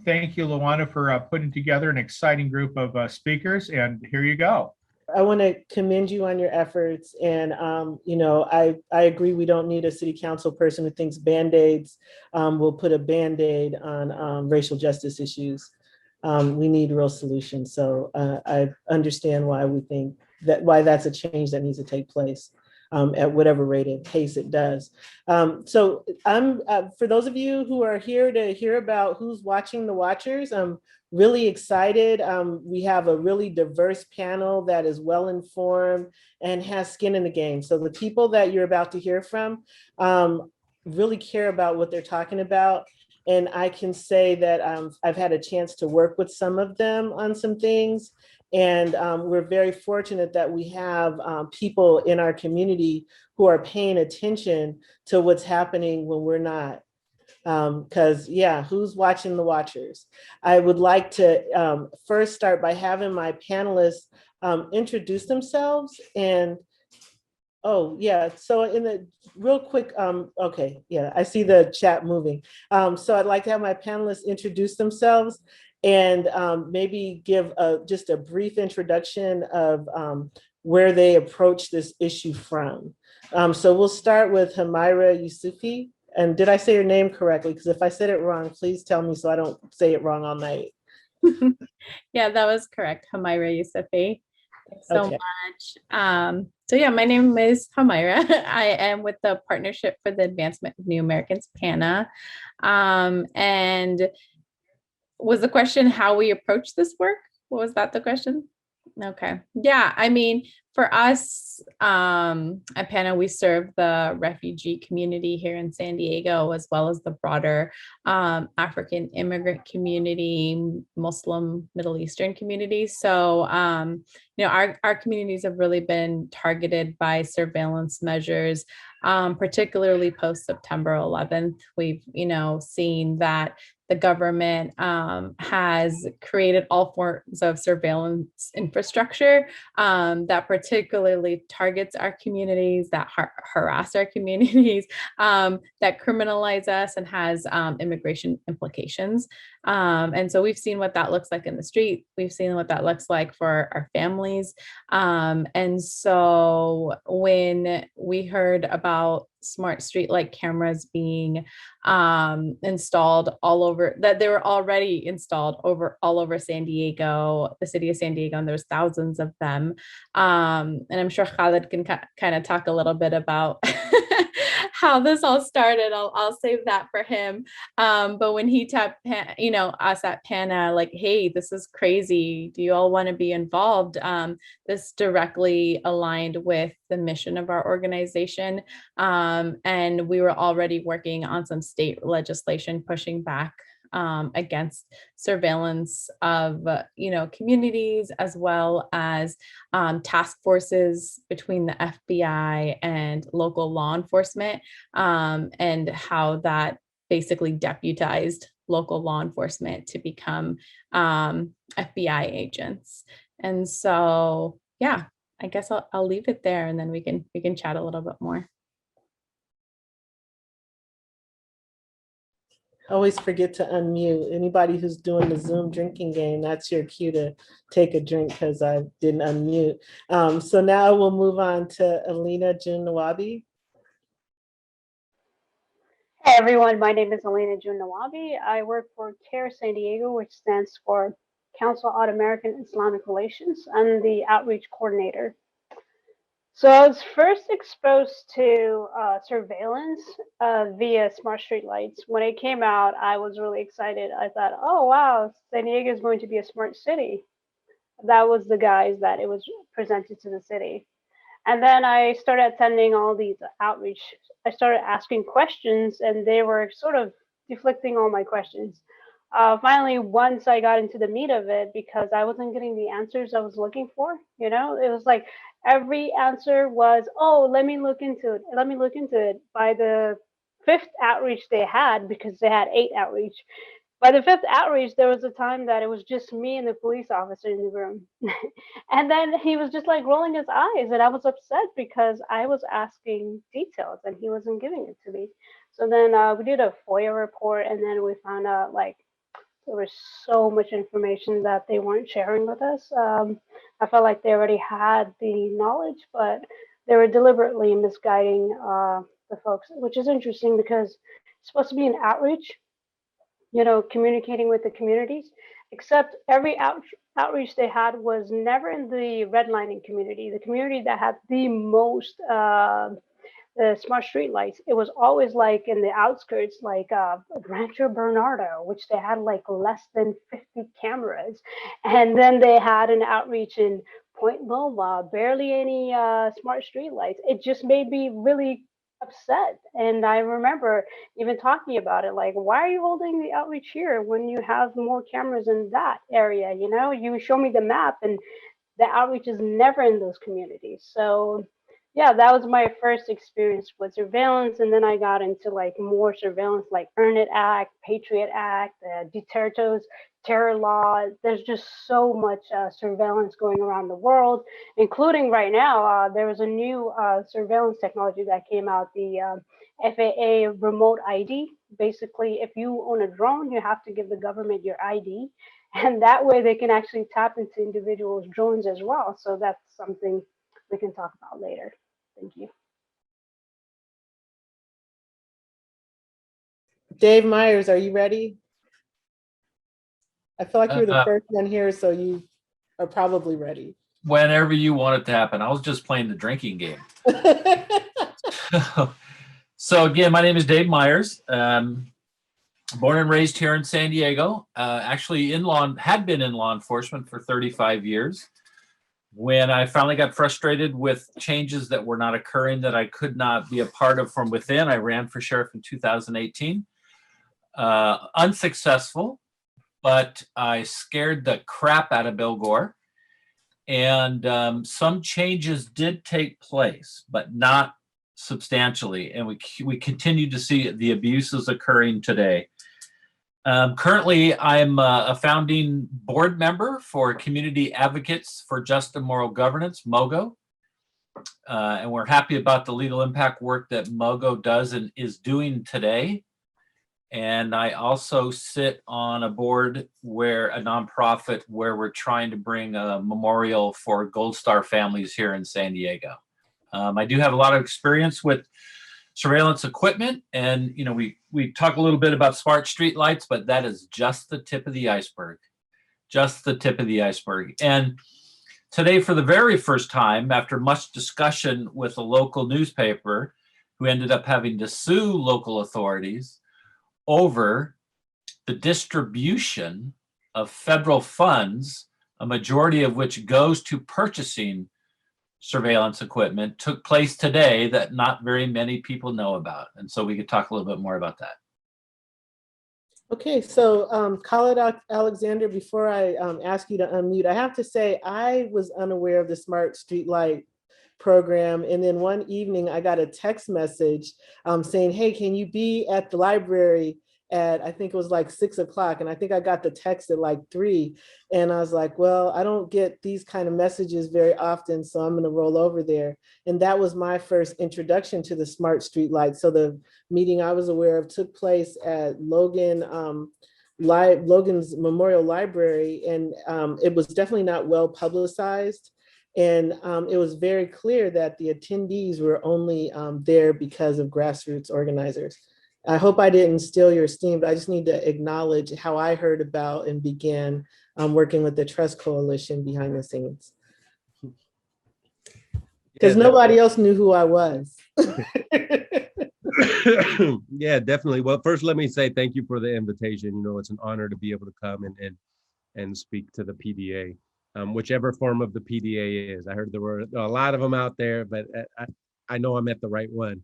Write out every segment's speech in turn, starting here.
Thank you, LaWana, for putting together an exciting group of speakers. And here you go. I want to commend you on your efforts. And, I agree we don't need a city council person who thinks Band-Aids will put a Band-Aid on racial justice issues. We need real solutions. So I understand why we think why that's a change that needs to take place at whatever rate of pace it does. So I'm for those of you who are here to hear about who's watching the Watchers, I'm really excited. We have a really diverse panel that is well informed and has skin in the game. So the people that you're about to hear from really care about what they're talking about. And I can say that I've had a chance to work with some of them on some things. And we're very fortunate that we have people in our community who are paying attention to what's happening when we're not. Because who's watching the Watchers? I would like to first start by having my panelists introduce themselves. And so in the real quick, I see the chat moving. So I'd like to have my panelists introduce themselves and maybe give just a brief introduction of where they approach this issue from. So we'll start with Humaira Yusufi. And did I say your name correctly? Because if I said it wrong, please tell me so I don't say it wrong all night. Yeah, that was correct. Humaira Yusufi. Thanks so much. My name is Humaira. I am with the Partnership for the Advancement of New Americans, PANA. And was the question how we approach this work? Was that the question? Okay. Yeah, I mean, for us at PANA, we serve the refugee community here in San Diego, as well as the broader African immigrant community, Muslim, Middle Eastern community. So, our communities have really been targeted by surveillance measures, particularly post September 11th. We've, seen that the government has created all forms of surveillance infrastructure that particularly targets our communities, that harass our communities, that criminalize us and has immigration implications. And so we've seen what that looks like in the street. We've seen what that looks like for our families. And so when we heard about smart streetlight cameras being installed all over, that they were already installed all over San Diego, the city of San Diego, and there's thousands of them. And I'm sure Khaled can kind of talk a little bit about how this all started. I'll save that for him. But when he tapped, us at PANA, like, hey, this is crazy. Do you all want to be involved? This directly aligned with the mission of our organization. And we were already working on some state legislation pushing back against surveillance of communities, as well as task forces between the FBI and local law enforcement, and how that basically deputized local law enforcement to become FBI agents. And so, I guess I'll leave it there, and then we can chat a little bit more. Always forget to unmute. Anybody who's doing the Zoom drinking game, that's your cue to take a drink because I didn't unmute. So now we'll move on to Aleena Nawaba. Hey everyone, my name is Aleena Nawaba. I work for CAIR San Diego, which stands for Council on American-Islamic Relations. I'm the outreach coordinator. So I was first exposed to surveillance via smart streetlights. When it came out, I was really excited. I thought, oh wow, San Diego is going to be a smart city. That was the guise that it was presented to the city. And then I started attending all these outreach. I started asking questions, and they were sort of deflecting all my questions. Finally, once I got into the meat of it, because I wasn't getting the answers I was looking for, it was like every answer was, oh, let me look into it. Let me look into it. By the 5th outreach they had, because they had 8 outreach, by the 5th outreach, there was a time that it was just me and the police officer in the room. And then he was just like rolling his eyes, and I was upset because I was asking details and he wasn't giving it to me. So then we did a FOIA report, and then we found out like there was so much information that they weren't sharing with us. I felt like they already had the knowledge, but they were deliberately misguiding the folks, which is interesting because it's supposed to be an outreach, communicating with the communities, except every outreach they had was never in the redlining community, the community that had the most the smart street lights. It was always like in the outskirts, like Rancho Bernardo, which they had like less than 50 cameras. And then they had an outreach in Point Loma, barely any smart street lights. It just made me really upset. And I remember even talking about it, like, why are you holding the outreach here when you have more cameras in that area? You show me the map and the outreach is never in those communities. So yeah, that was my first experience with surveillance. And then I got into like more surveillance, like Earn It Act, Patriot Act, Duterte's terror law. There's just so much surveillance going around the world, including right now, there was a new surveillance technology that came out, the FAA remote ID. Basically, if you own a drone, you have to give the government your ID. And that way they can actually tap into individuals' drones as well. So that's something we can talk about later. Thank you. Dave Myers, are you ready? I feel like you're the first one here, so you are probably ready. Whenever you want it to happen. I was just playing the drinking game. So again, my name is Dave Myers. Born and raised here in San Diego. Actually, had been in law enforcement for 35 years. When I finally got frustrated with changes that were not occurring that I could not be a part of from within, I ran for sheriff in 2018. Unsuccessful, but I scared the crap out of Bill Gore. And some changes did take place, but not substantially. And we continue to see the abuses occurring today. Currently, I'm a founding board member for Community Advocates for Just and Moral Governance, MOGO. And we're happy about the legal impact work that MOGO does and is doing today. And I also sit on a board a nonprofit where we're trying to bring a memorial for Gold Star families here in San Diego. I do have a lot of experience with surveillance equipment, and we talk a little bit about smart street lights, but that is just the tip of the iceberg. Just the tip of the iceberg. And today, for the very first time, after much discussion with a local newspaper who ended up having to sue local authorities over the distribution of federal funds, a majority of which goes to purchasing surveillance equipment, took place today that not very many people know about. And so we could talk a little bit more about that. Okay, so Khalid Alexander, before I ask you to unmute, I have to say I was unaware of the Smart Streetlight program. And then one evening I got a text message saying, hey, can you be at the library at, I think it was like 6 o'clock. And I think I got the text at like 3. And I was like, well, I don't get these kind of messages very often, so I'm gonna roll over there. And that was my first introduction to the Smart Streetlight. So the meeting I was aware of took place at Logan's Memorial Library. And it was definitely not well publicized. And it was very clear that the attendees were only there because of grassroots organizers. I hope I didn't steal your steam, but I just need to acknowledge how I heard about and began working with the Trust Coalition behind the scenes. Because nobody else knew who I was. Yeah, definitely. Well, first, let me say thank you for the invitation. It's an honor to be able to come and speak to the PDA, whichever form of the PDA is. I heard there were a lot of them out there, but I know I'm at the right one.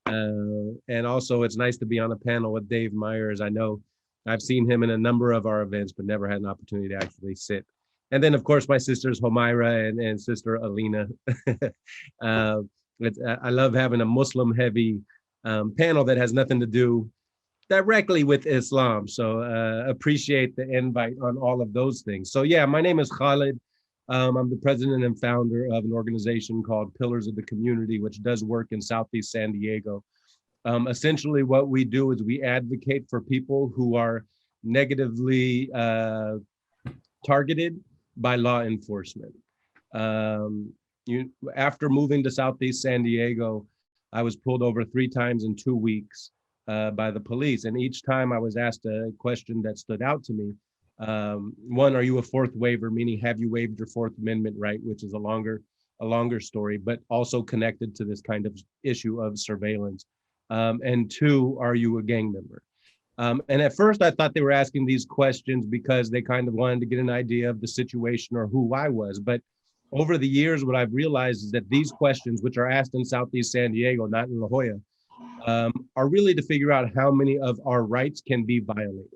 And also, it's nice to be on a panel with Dave Myers. I know I've seen him in a number of our events, but never had an opportunity to actually sit. And then, of course, my sisters Humaira and sister Aleena. I love having a Muslim-heavy panel that has nothing to do directly with Islam. So appreciate the invite on all of those things. So yeah, my name is Khalid. I'm the president and founder of an organization called Pillars of the Community, which does work in Southeast San Diego. Essentially what we do is we advocate for people who are negatively targeted by law enforcement. After moving to Southeast San Diego, I was pulled over 3 times in 2 weeks by the police. And each time I was asked a question that stood out to me. One, are you a fourth waiver? Meaning, have you waived your Fourth Amendment right, which is a longer story, but also connected to this kind of issue of surveillance. And 2, are you a gang member? And at first I thought they were asking these questions because they kind of wanted to get an idea of the situation or who I was. But over the years, what I've realized is that these questions, which are asked in Southeast San Diego, not in La Jolla, are really to figure out how many of our rights can be violated,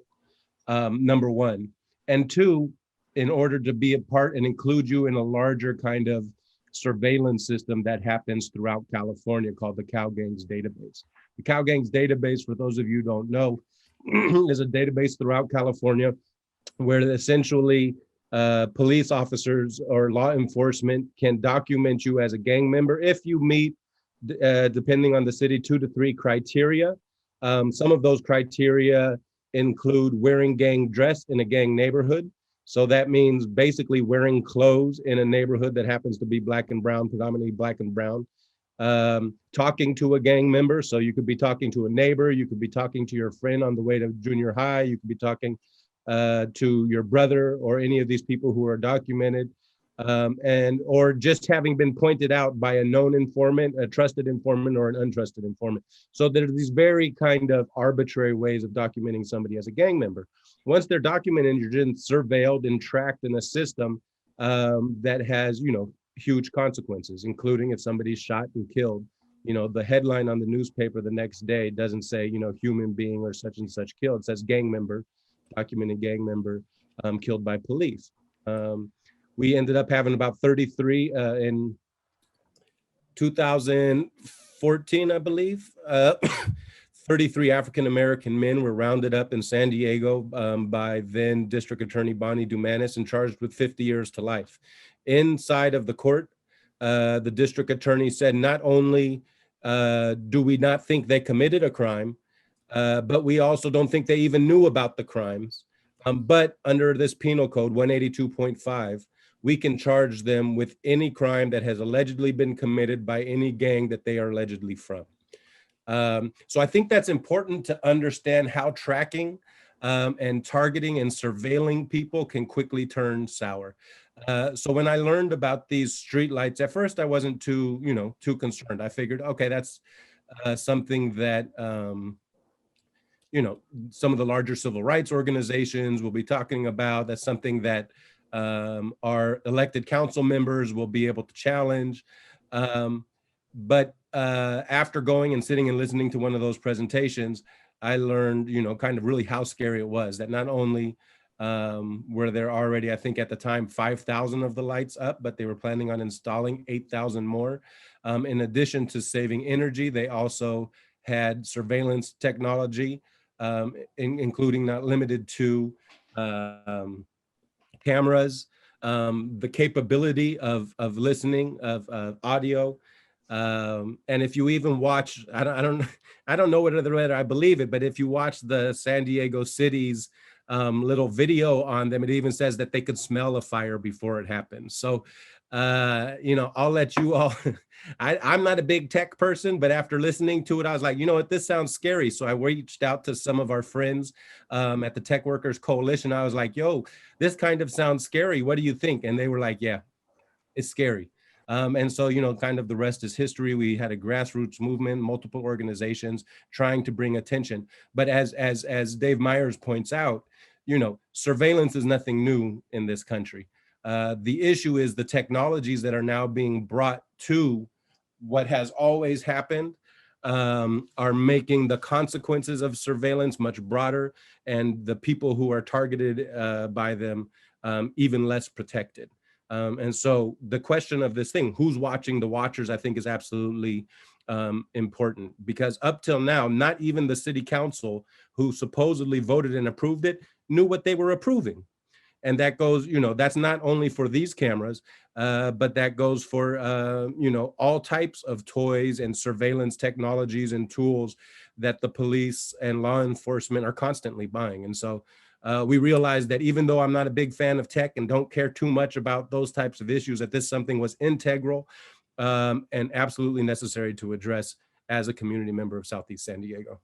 number one. And 2, in order to be a part and include you in a larger kind of surveillance system that happens throughout California called the Cow Gangs database. The Cow Gangs database, for those of you who don't know, is a database throughout California where essentially police officers or law enforcement can document you as a gang member if you meet, depending on the city, 2 to 3 criteria. Some of those criteria include wearing gang dress in a gang neighborhood. So that means basically wearing clothes in a neighborhood that happens to be black and brown, predominantly black and brown. Talking to a gang member. So you could be talking to a neighbor, you could be talking to your friend on the way to junior high, you could be talking to your brother or any of these people who are documented, or just having been pointed out by a known informant, a trusted informant, or an untrusted informant. So there's these very kind of arbitrary ways of documenting somebody as a gang member. Once they're documented, you're then surveilled and tracked in a system that has, huge consequences, including if somebody's shot and killed. The headline on the newspaper the next day doesn't say, human being or such and such killed. It says gang member, documented gang member killed by police. We ended up having about 33 in 2014, I believe. 33 African-American men were rounded up in San Diego by then District Attorney Bonnie Dumanis and charged with 50 years to life. Inside of the court, the district attorney said, not only do we not think they committed a crime, but we also don't think they even knew about the crimes. But under this penal code 182.5, we can charge them with any crime that has allegedly been committed by any gang that they are allegedly from. So I think that's important to understand how tracking and targeting and surveilling people can quickly turn sour. So when I learned about these streetlights, at first I wasn't too concerned. I figured, okay, that's something that, some of the larger civil rights organizations will be talking about. That's something that our elected council members will be able to challenge. But after going and sitting and listening to one of those presentations, I learned, kind of really how scary it was, that not only were there already, I think at the time, 5,000 of the lights up, but they were planning on installing 8,000 more. In addition to saving energy, they also had surveillance technology, including not limited to cameras, the capability of listening, of audio. And if you even watch, I don't know whether I believe it, but if you watch the San Diego city's little video on them, it even says that they could smell a fire before it happens. So, I'll let you all, I'm not a big tech person, but after listening to it, I was like, what, this sounds scary. So I reached out to some of our friends at the Tech Workers Coalition. I was like, yo, this kind of sounds scary. What do you think? And they were like, yeah, it's scary. And so, kind of the rest is history. We had a grassroots movement, multiple organizations trying to bring attention. But as Dave Myers points out, surveillance is nothing new in this country. The issue is the technologies that are now being brought to what has always happened are making the consequences of surveillance much broader, and the people who are targeted by them even less protected. And so the question of this thing, who's watching the watchers, I think is absolutely important, because up till now, not even the city council who supposedly voted and approved it knew what they were approving. And that goes, that's not only for these cameras, but that goes for, all types of toys and surveillance technologies and tools that the police and law enforcement are constantly buying. And so we realized that even though I'm not a big fan of tech and don't care too much about those types of issues, that this something was integral and absolutely necessary to address as a community member of Southeast San Diego.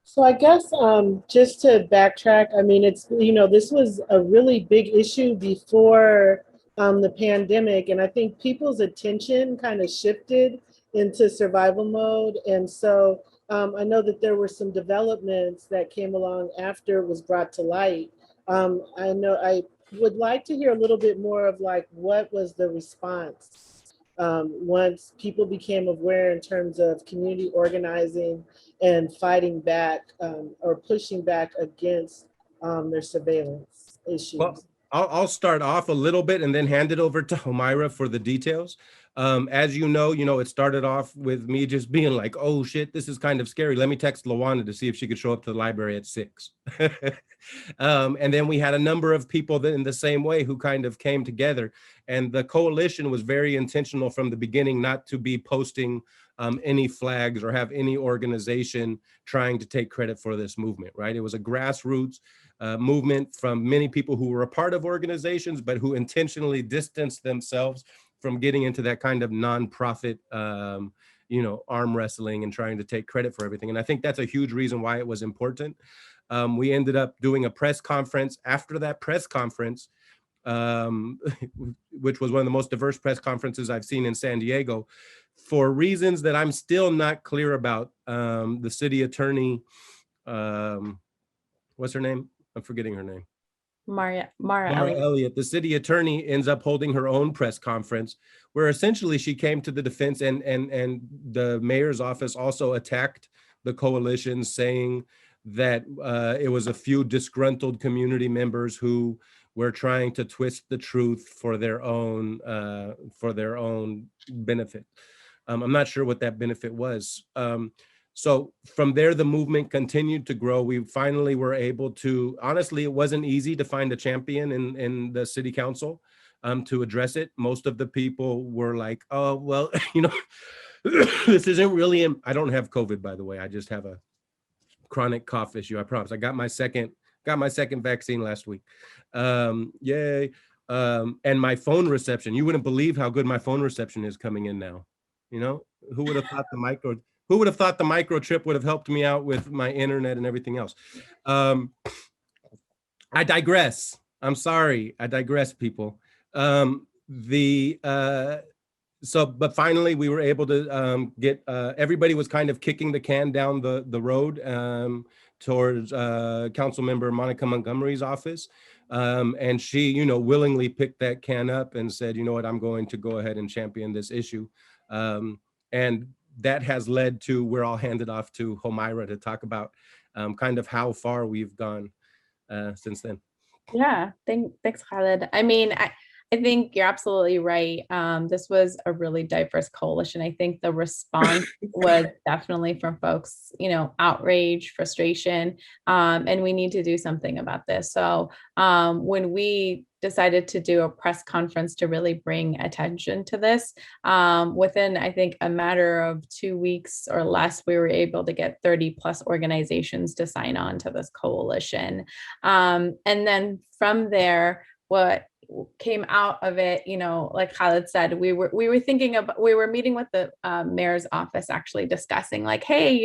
So I guess just to backtrack, I mean, it's, this was a really big issue before the pandemic. And I think people's attention kind of shifted into survival mode. And so I know that there were some developments that came along after it was brought to light. I know I would like to hear a little bit more of like, what was the response once people became aware in terms of community organizing and fighting back or pushing back against their surveillance issues? Well, I'll start off a little bit and then hand it over to Homaira for the details. As you know, it started off with me just being like, oh shit, this is kind of scary. Let me text LaWana to see if she could show up to the library at 6. And then we had a number of people that in the same way who kind of came together. And the coalition was very intentional from the beginning not to be posting any flags or have any organization trying to take credit for this movement, right? It was a grassroots movement from many people who were a part of organizations, but who intentionally distanced themselves from getting into that kind of nonprofit, arm wrestling and trying to take credit for everything. And I think that's a huge reason why it was important. We ended up doing a press conference. After that press conference, which was one of the most diverse press conferences I've seen in San Diego, for reasons that I'm still not clear about, the city attorney, what's her name? I'm forgetting her name. Mara Elliott, the city attorney, ends up holding her own press conference where essentially she came to the defense, and the mayor's office also attacked the coalition, saying that it was a few disgruntled community members who were trying to twist the truth for their own benefit. I'm not sure what that benefit was. So from there, the movement continued to grow. We finally were able to, honestly, it wasn't easy to find a champion in the city council to address it. Most of the people were like, oh, well, this isn't really, I don't have COVID, by the way. I just have a chronic cough issue, I promise. I got my second vaccine last week. Yay. And my phone reception, you wouldn't believe how good my phone reception is coming in now. Who would have thought the microchip would have helped me out with my internet and everything else? I digress. I'm sorry. I digress, people. But finally we were able to get, everybody was kind of kicking the can down the road towards council member Monica Montgomery's office. And she, willingly picked that can up and said, you know what, I'm going to go ahead and champion this issue. And that has led to, we're all handed off to Homaira to talk about kind of how far we've gone since then. Yeah, thanks, Khaled. I mean, I think you're absolutely right. This was a really diverse coalition. I think the response was definitely from folks, outrage, frustration, and we need to do something about this. So when we decided to do a press conference to really bring attention to this, within, I think, a matter of 2 weeks or less, we were able to get 30 plus organizations to sign on to this coalition. And then from there, what came out of it, like Khaled said, we were meeting with the mayor's office, actually discussing like, hey,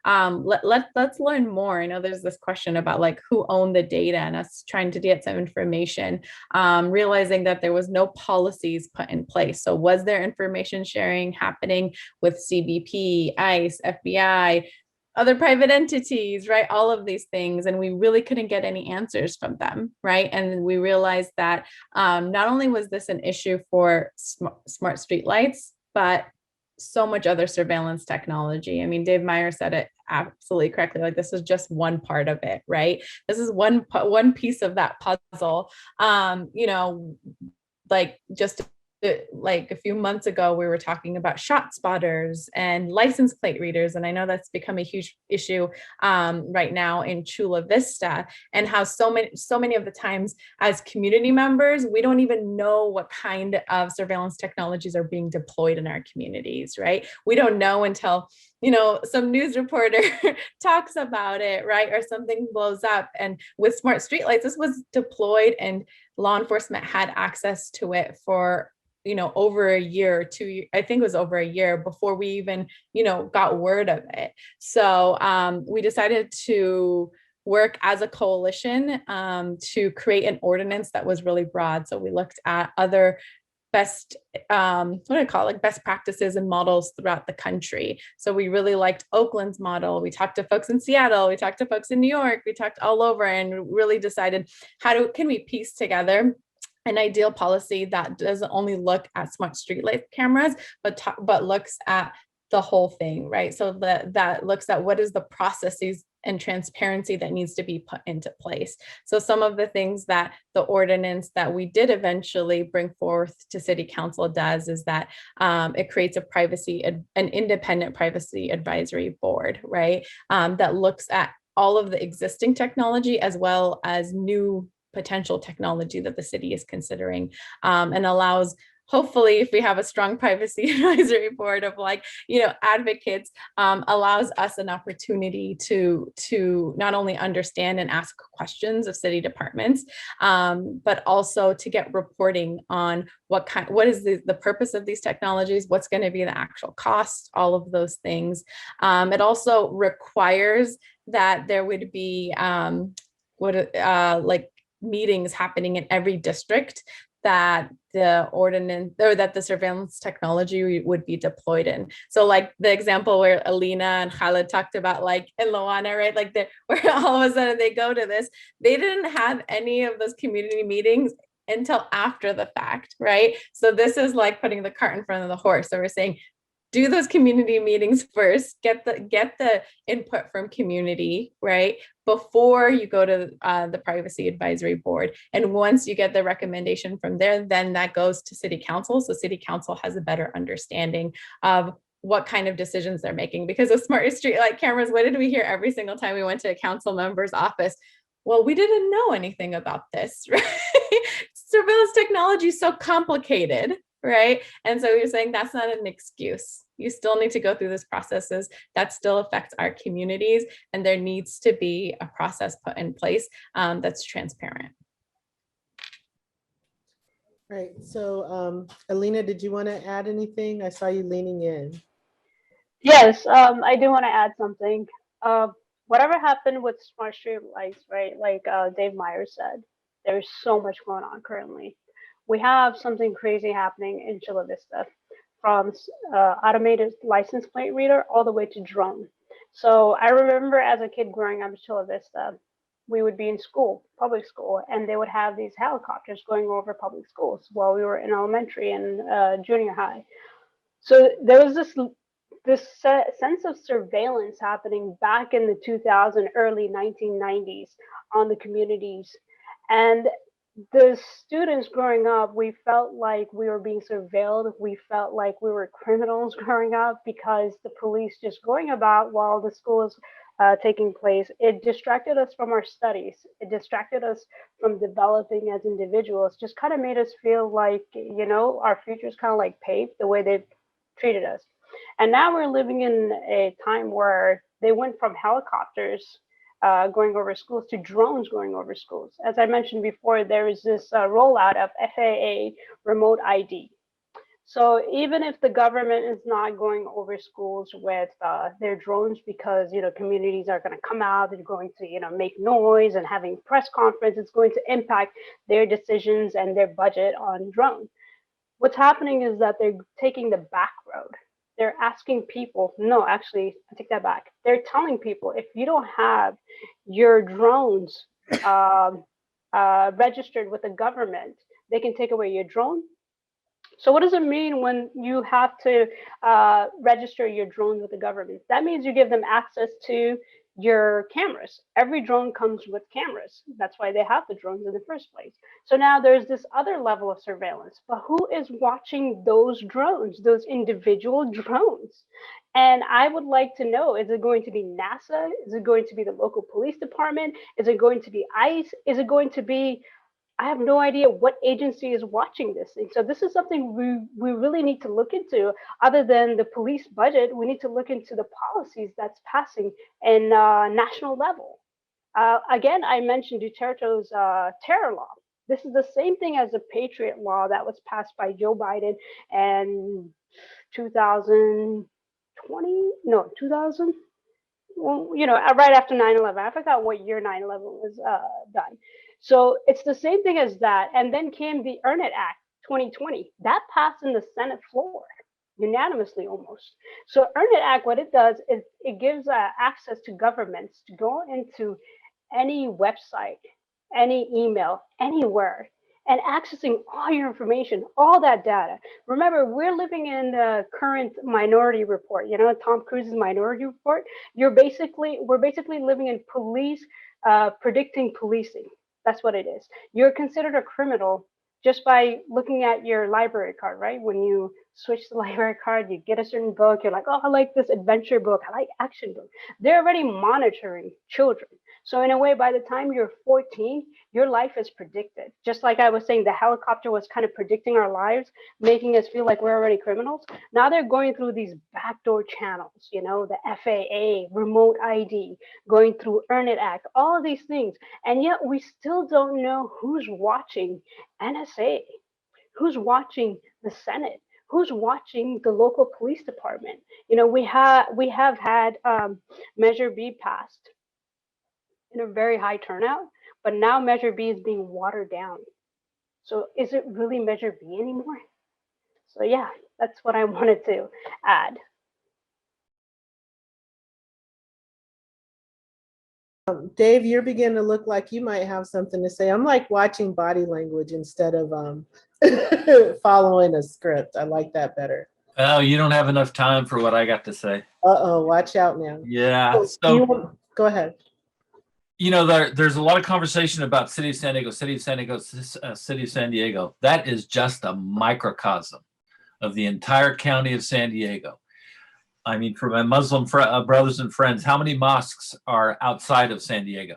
let's learn more. I know there's this question about like who owned the data, and us trying to get some information, realizing that there was no policies put in place. So was there information sharing happening with CBP, ICE, FBI, other private entities, right? All of these things. And we really couldn't get any answers from them, right? And we realized that not only was this an issue for smart streetlights, but so much other surveillance technology. I mean, Dave Meyer said it absolutely correctly. Like, this is just one part of it, right? This is one piece of that puzzle. Like, just like a few months ago, we were talking about shot spotters and license plate readers. And I know that's become a huge issue right now in Chula Vista, and how so many of the times as community members, we don't even know what kind of surveillance technologies are being deployed in our communities, right? We don't know until, you know, some news reporter talks about it, right? Or something blows up. And with smart streetlights, this was deployed and law enforcement had access to it for, you know, over a year or 2 years. I think it was over a year before we even, you know, got word of it. So we decided to work as a coalition to create an ordinance that was really broad. So we looked at other best, what do I call it, like best practices and models throughout the country. So we really liked Oakland's model. We talked to folks in Seattle, we talked to folks in New York, we talked all over, and really decided can we piece together an ideal policy that doesn't only look at smart streetlight cameras, but looks at the whole thing, right? So that looks at what is the processes and transparency that needs to be put into place. So some of the things that the ordinance that we did eventually bring forth to City Council does is that it creates an independent privacy advisory board, right? That looks at all of the existing technology as well as new potential technology that the city is considering, and allows, hopefully, if we have a strong privacy advisory board of, like, you know, advocates, allows us an opportunity to not only understand and ask questions of city departments, but also to get reporting on what is the purpose of these technologies, what's going to be the actual cost, all of those things. It also requires that there would be like meetings happening in every district that the ordinance or that the surveillance technology would be deployed in. So like the example where Aleena and Khaled talked about, like in LaWana, right? Like where all of a sudden they go to this, they didn't have any of those community meetings until after the fact, right? So this is like putting the cart in front of the horse. So we're saying, do those community meetings first, get the input from community, right? Before you go to the privacy advisory board. And once you get the recommendation from there, then that goes to city council. So city council has a better understanding of what kind of decisions they're making. Because with smart streetlight cameras, what did we hear every single time we went to a council member's office? Well, we didn't know anything about this, right? Surveillance technology is so complicated, right? And so you're saying that's not an excuse. You still need to go through these processes. That still affects our communities, and there needs to be a process put in place that's transparent. Right. So, Aleena, did you want to add anything? I saw you leaning in. Yes, I do want to add something. Whatever happened with smart street lights, right? Like Dave Myers said, there's so much going on currently. We have something crazy happening in Chula Vista, from automated license plate reader all the way to drone. So I remember as a kid growing up in Chula Vista, we would be in school, public school, and they would have these helicopters going over public schools while we were in elementary and junior high. So there was this sense of surveillance happening back in the 2000s, early 1990s on the communities. And the students growing up, we felt like we were being surveilled. We felt like we were criminals growing up because the police just going about while the school is taking place. It distracted us from our studies. It distracted us from developing as individuals. Just kind of made us feel like, you know, our future is kind of like paved the way they treated us. And now we're living in a time where they went from helicopters going over schools to drones going over schools. As I mentioned before, there is this rollout of FAA remote ID. So even if the government is not going over schools with their drones because, you know, communities are going to come out, they're going to, you know, make noise and having press conference, it's going to impact their decisions and their budget on drones. What's happening is that they're taking the back road. They're asking people, no, actually, I take that back. They're telling people, if you don't have your drones registered with the government, they can take away your drone. So what does it mean when you have to register your drones with the government? That means you give them access to your cameras. Every drone comes with cameras. That's why they have the drones in the first place. So now there's this other level of surveillance, but who is watching those drones, those individual drones? And I would like to know, is it going to be NASA? Is it going to be the local police department? Is it going to be ICE? Is it going to be, I have no idea what agency is watching this thing. So this is something we really need to look into. Other than the police budget, we need to look into the policies that's passing in national level. Again, I mentioned Duterte's terror law. This is the same thing as the Patriot law that was passed by Joe Biden in 2000. 2000, well, right after 9/11. I forgot what year 9/11 was done. So it's the same thing as that. And then came the Earn It Act 2020. That passed in the Senate floor, unanimously almost. So Earn It Act, what it does is it gives access to governments to go into any website, any email, anywhere, and accessing all your information, all that data. Remember, we're living in the current Minority Report, Tom Cruise's Minority Report. We're basically living in police predicting policing. That's what it is. You're considered a criminal just by looking at your library card, right? When you switch the library card, you get a certain book, you're like, oh, I like this adventure book, I like action book. They're already monitoring children. So in a way, by the time you're 14, your life is predicted. Just like I was saying, the helicopter was kind of predicting our lives, making us feel like we're already criminals. Now they're going through these backdoor channels, the FAA, remote ID, going through Earn It Act, all of these things. And yet we still don't know who's watching NSA, who's watching the Senate, who's watching the local police department. We have had Measure B passed in a very high turnout, but now Measure B is being watered down. So is it really Measure B anymore? So yeah, that's what I wanted to add. Dave, you're beginning to look like you might have something to say. I'm like watching body language instead of following a script. I like that better. Oh, you don't have enough time for what I got to say. Uh-oh, watch out now. Yeah. Go ahead. There's a lot of conversation about City of San Diego, City of San Diego, City of San Diego. That is just a microcosm of the entire county of San Diego. I mean, for my Muslim brothers and friends, how many mosques are outside of San Diego?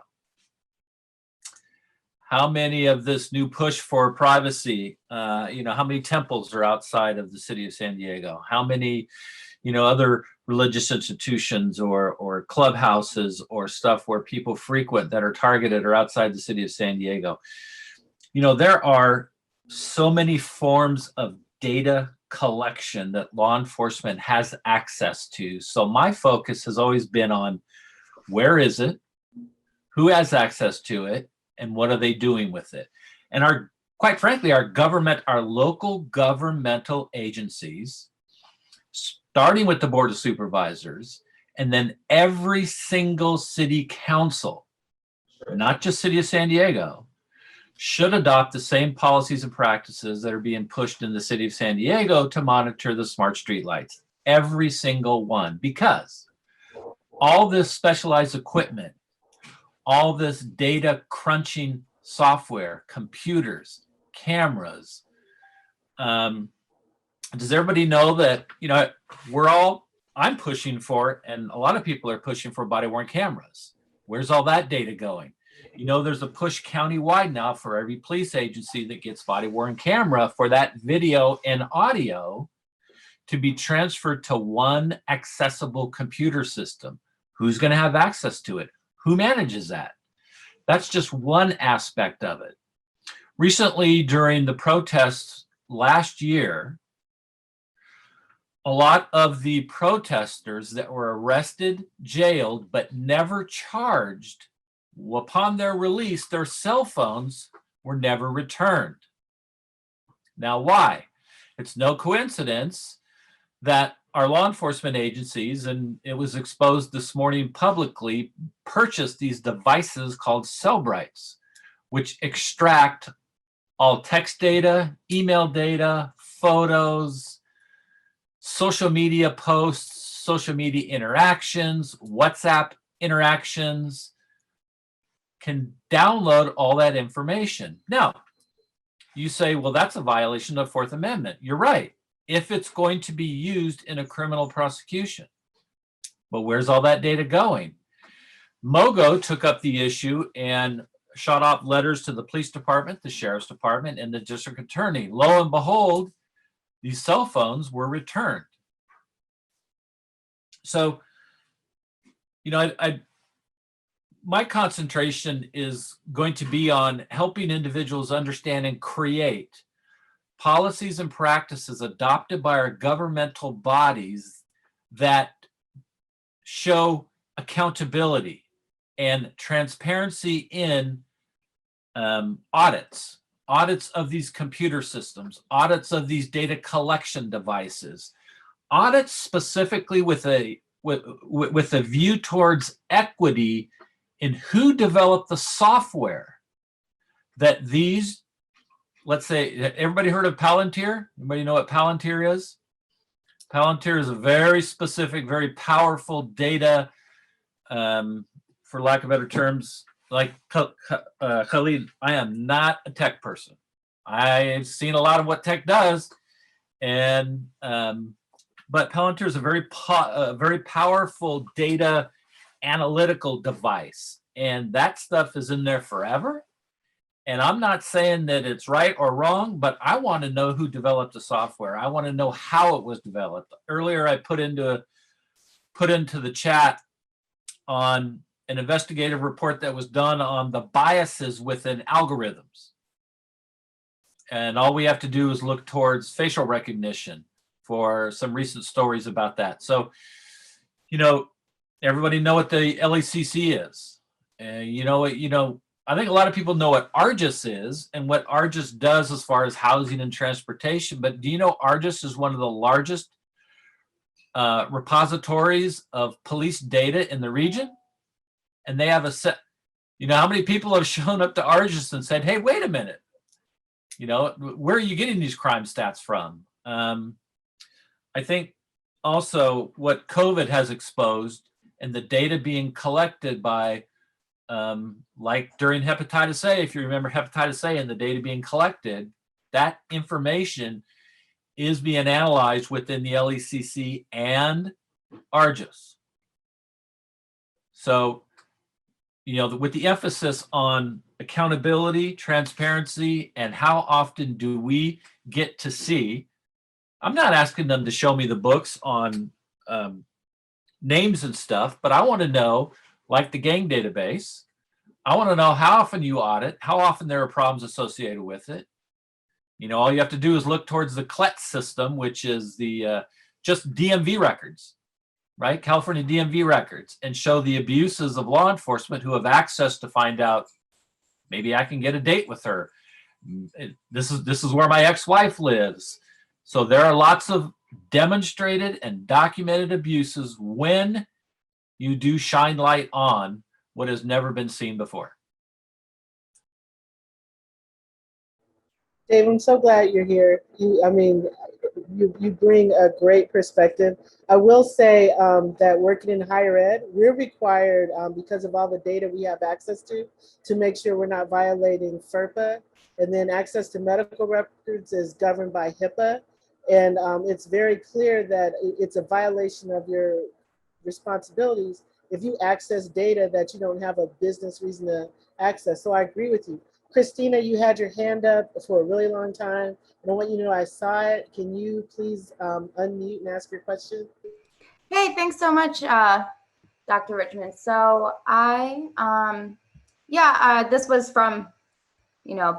How many of this new push for privacy, how many temples are outside of the city of San Diego? How many, other religious institutions or clubhouses or stuff where people frequent that are targeted are outside the city of San Diego? There are so many forms of data collection that law enforcement has access to. So my focus has always been on where is it, who has access to it, and what are they doing with it? And quite frankly, our local governmental agencies, starting with the Board of Supervisors, and then every single city council, not just City of San Diego, should adopt the same policies and practices that are being pushed in the City of San Diego to monitor the smart streetlights. Every single one, because all this specialized equipment, all this data crunching software, computers, cameras. Does everybody know that, I'm pushing for, and a lot of people are pushing for body-worn cameras. Where's all that data going? There's a push countywide now for every police agency that gets body-worn camera for that video and audio to be transferred to one accessible computer system. Who's going to have access to it? Who manages that? That's just one aspect of it. Recently, during the protests last year, a lot of the protesters that were arrested, jailed, but never charged, upon their release, their cell phones were never returned. Now, why? It's no coincidence that our law enforcement agencies, and it was exposed this morning publicly, purchased these devices called Stoplights, which extract all text data, email data, photos, social media posts, social media interactions, WhatsApp interactions, can download all that information. Now, you say, well, that's a violation of the Fourth Amendment. You're right, if it's going to be used in a criminal prosecution. But where's all that data going? Mogo took up the issue and shot off letters to the police department, the sheriff's department, and the district attorney. Lo and behold, these cell phones were returned. So, you know, my concentration is going to be on helping individuals understand and create policies and practices adopted by our governmental bodies that show accountability and transparency in audits of these computer systems, audits of these data collection devices, audits specifically with a view towards equity in who developed the software that these, let's say, everybody heard of Palantir? Anybody know what Palantir is? Palantir is a very specific, very powerful data, for lack of better terms, like Khalid, I am not a tech person. I've seen a lot of what tech does, and but Palantir is a very powerful data analytical device, and that stuff is in there forever. And I'm not saying that it's right or wrong, but I want to know who developed the software. I want to know how it was developed. Earlier, I put into the chat on an investigative report that was done on the biases within algorithms. And all we have to do is look towards facial recognition for some recent stories about that. So, you know, everybody know what the LECC is. I think a lot of people know what ARGIS is and what ARGIS does as far as housing and transportation. But do you know ARGIS is one of the largest repositories of police data in the region? And they have a set, you know, how many people have shown up to ARGIS and said, hey, wait a minute, you know, where are you getting these crime stats from? I think also what COVID has exposed and the data being collected by, like during hepatitis A, if you remember hepatitis A and the data being collected, that information is being analyzed within the LECC and ARGIS. So, you know, with the emphasis on accountability, transparency, and how often do we get to see, I'm not asking them to show me the books on names and stuff, but I want to know, like the gang database, I want to know how often you audit, how often there are problems associated with it. You know, all you have to do is look towards the CLET system, which is the just DMV records, right? California DMV records, and show the abuses of law enforcement who have access to find out, maybe I can get a date with her. This is where my ex-wife lives. So there are lots of demonstrated and documented abuses when you do shine light on what has never been seen before. Dave, I'm so glad you're here. You bring a great perspective. I will say that working in higher ed, we're required, because of all the data we have access to make sure we're not violating FERPA. And then access to medical records is governed by HIPAA. And it's very clear that it's a violation of your responsibilities if you access data that you don't have a business reason to access. So I agree with you. Christina, you had your hand up for a really long time, and I want you to know I saw it. Can you please unmute and ask your question? Hey, thanks so much, Dr. Richmond. So this was from,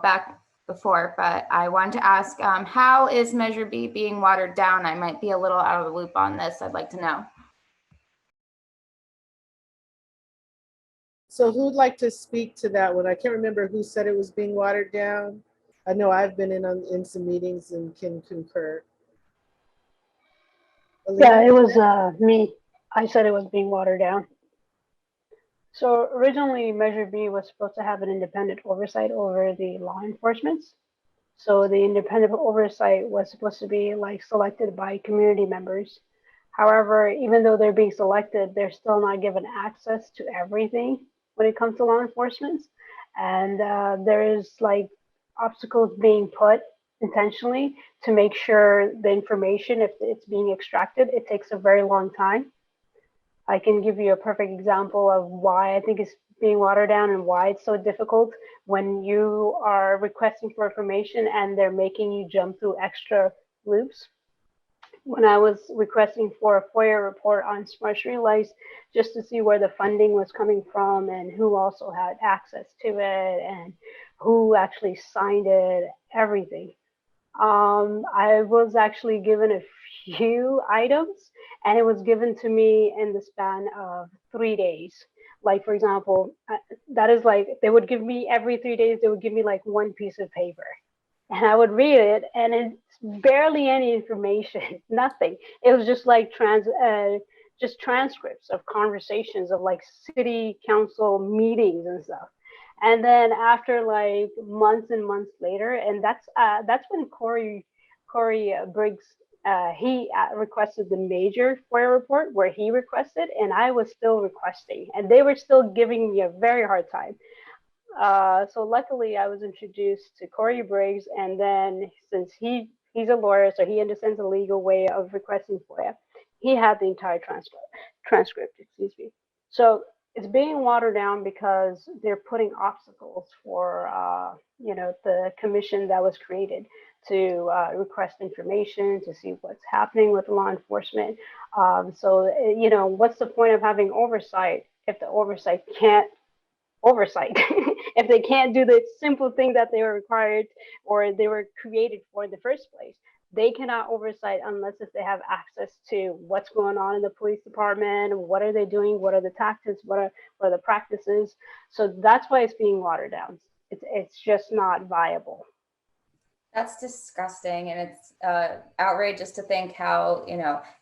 back before, but I wanted to ask, how is Measure B being watered down? I might be a little out of the loop on this. I'd like to know. So who'd like to speak to that one? I can't remember who said it was being watered down. I know I've been in some meetings and can concur. Aleena? Yeah, it was me. I said it was being watered down. So originally Measure B was supposed to have an independent oversight over the law enforcement. So the independent oversight was supposed to be like selected by community members. However, even though they're being selected, they're still not given access to everything when it comes to law enforcement. And there is like obstacles being put intentionally to make sure the information, if it's being extracted, it takes a very long time. I can give you a perfect example of why I think it's being watered down and why it's so difficult when you are requesting for information and they're making you jump through extra loops. When I was requesting for a FOIA report on smart streetlights, just to see where the funding was coming from and who also had access to it and who actually signed it, everything. I was actually given a few items, and it was given to me in the span of 3 days. Like, for example, that is like, they would give me every 3 days, they would give me like one piece of paper. And I would read it, and it's barely any information, nothing. It was just like just transcripts of conversations of like city council meetings and stuff. And then after like months and months later, and that's when Corey Briggs he requested the major FOIA report where he requested, and I was still requesting, and they were still giving me a very hard time. So luckily, I was introduced to Corey Briggs, and then since he's a lawyer, so he understands the legal way of requesting FOIA, he had the entire transcript. Excuse me. So it's being watered down because they're putting obstacles for the commission that was created to request information, to see what's happening with law enforcement. So what's the point of having oversight if the oversight can't oversight if they can't do the simple thing that they were required or they were created for in the first place? They cannot oversight unless if they have access to what's going on in the police department, what are they doing, what are the tactics, what are the practices. So that's why it's being watered down. It's just not viable. That's disgusting, and it's outrageous to think how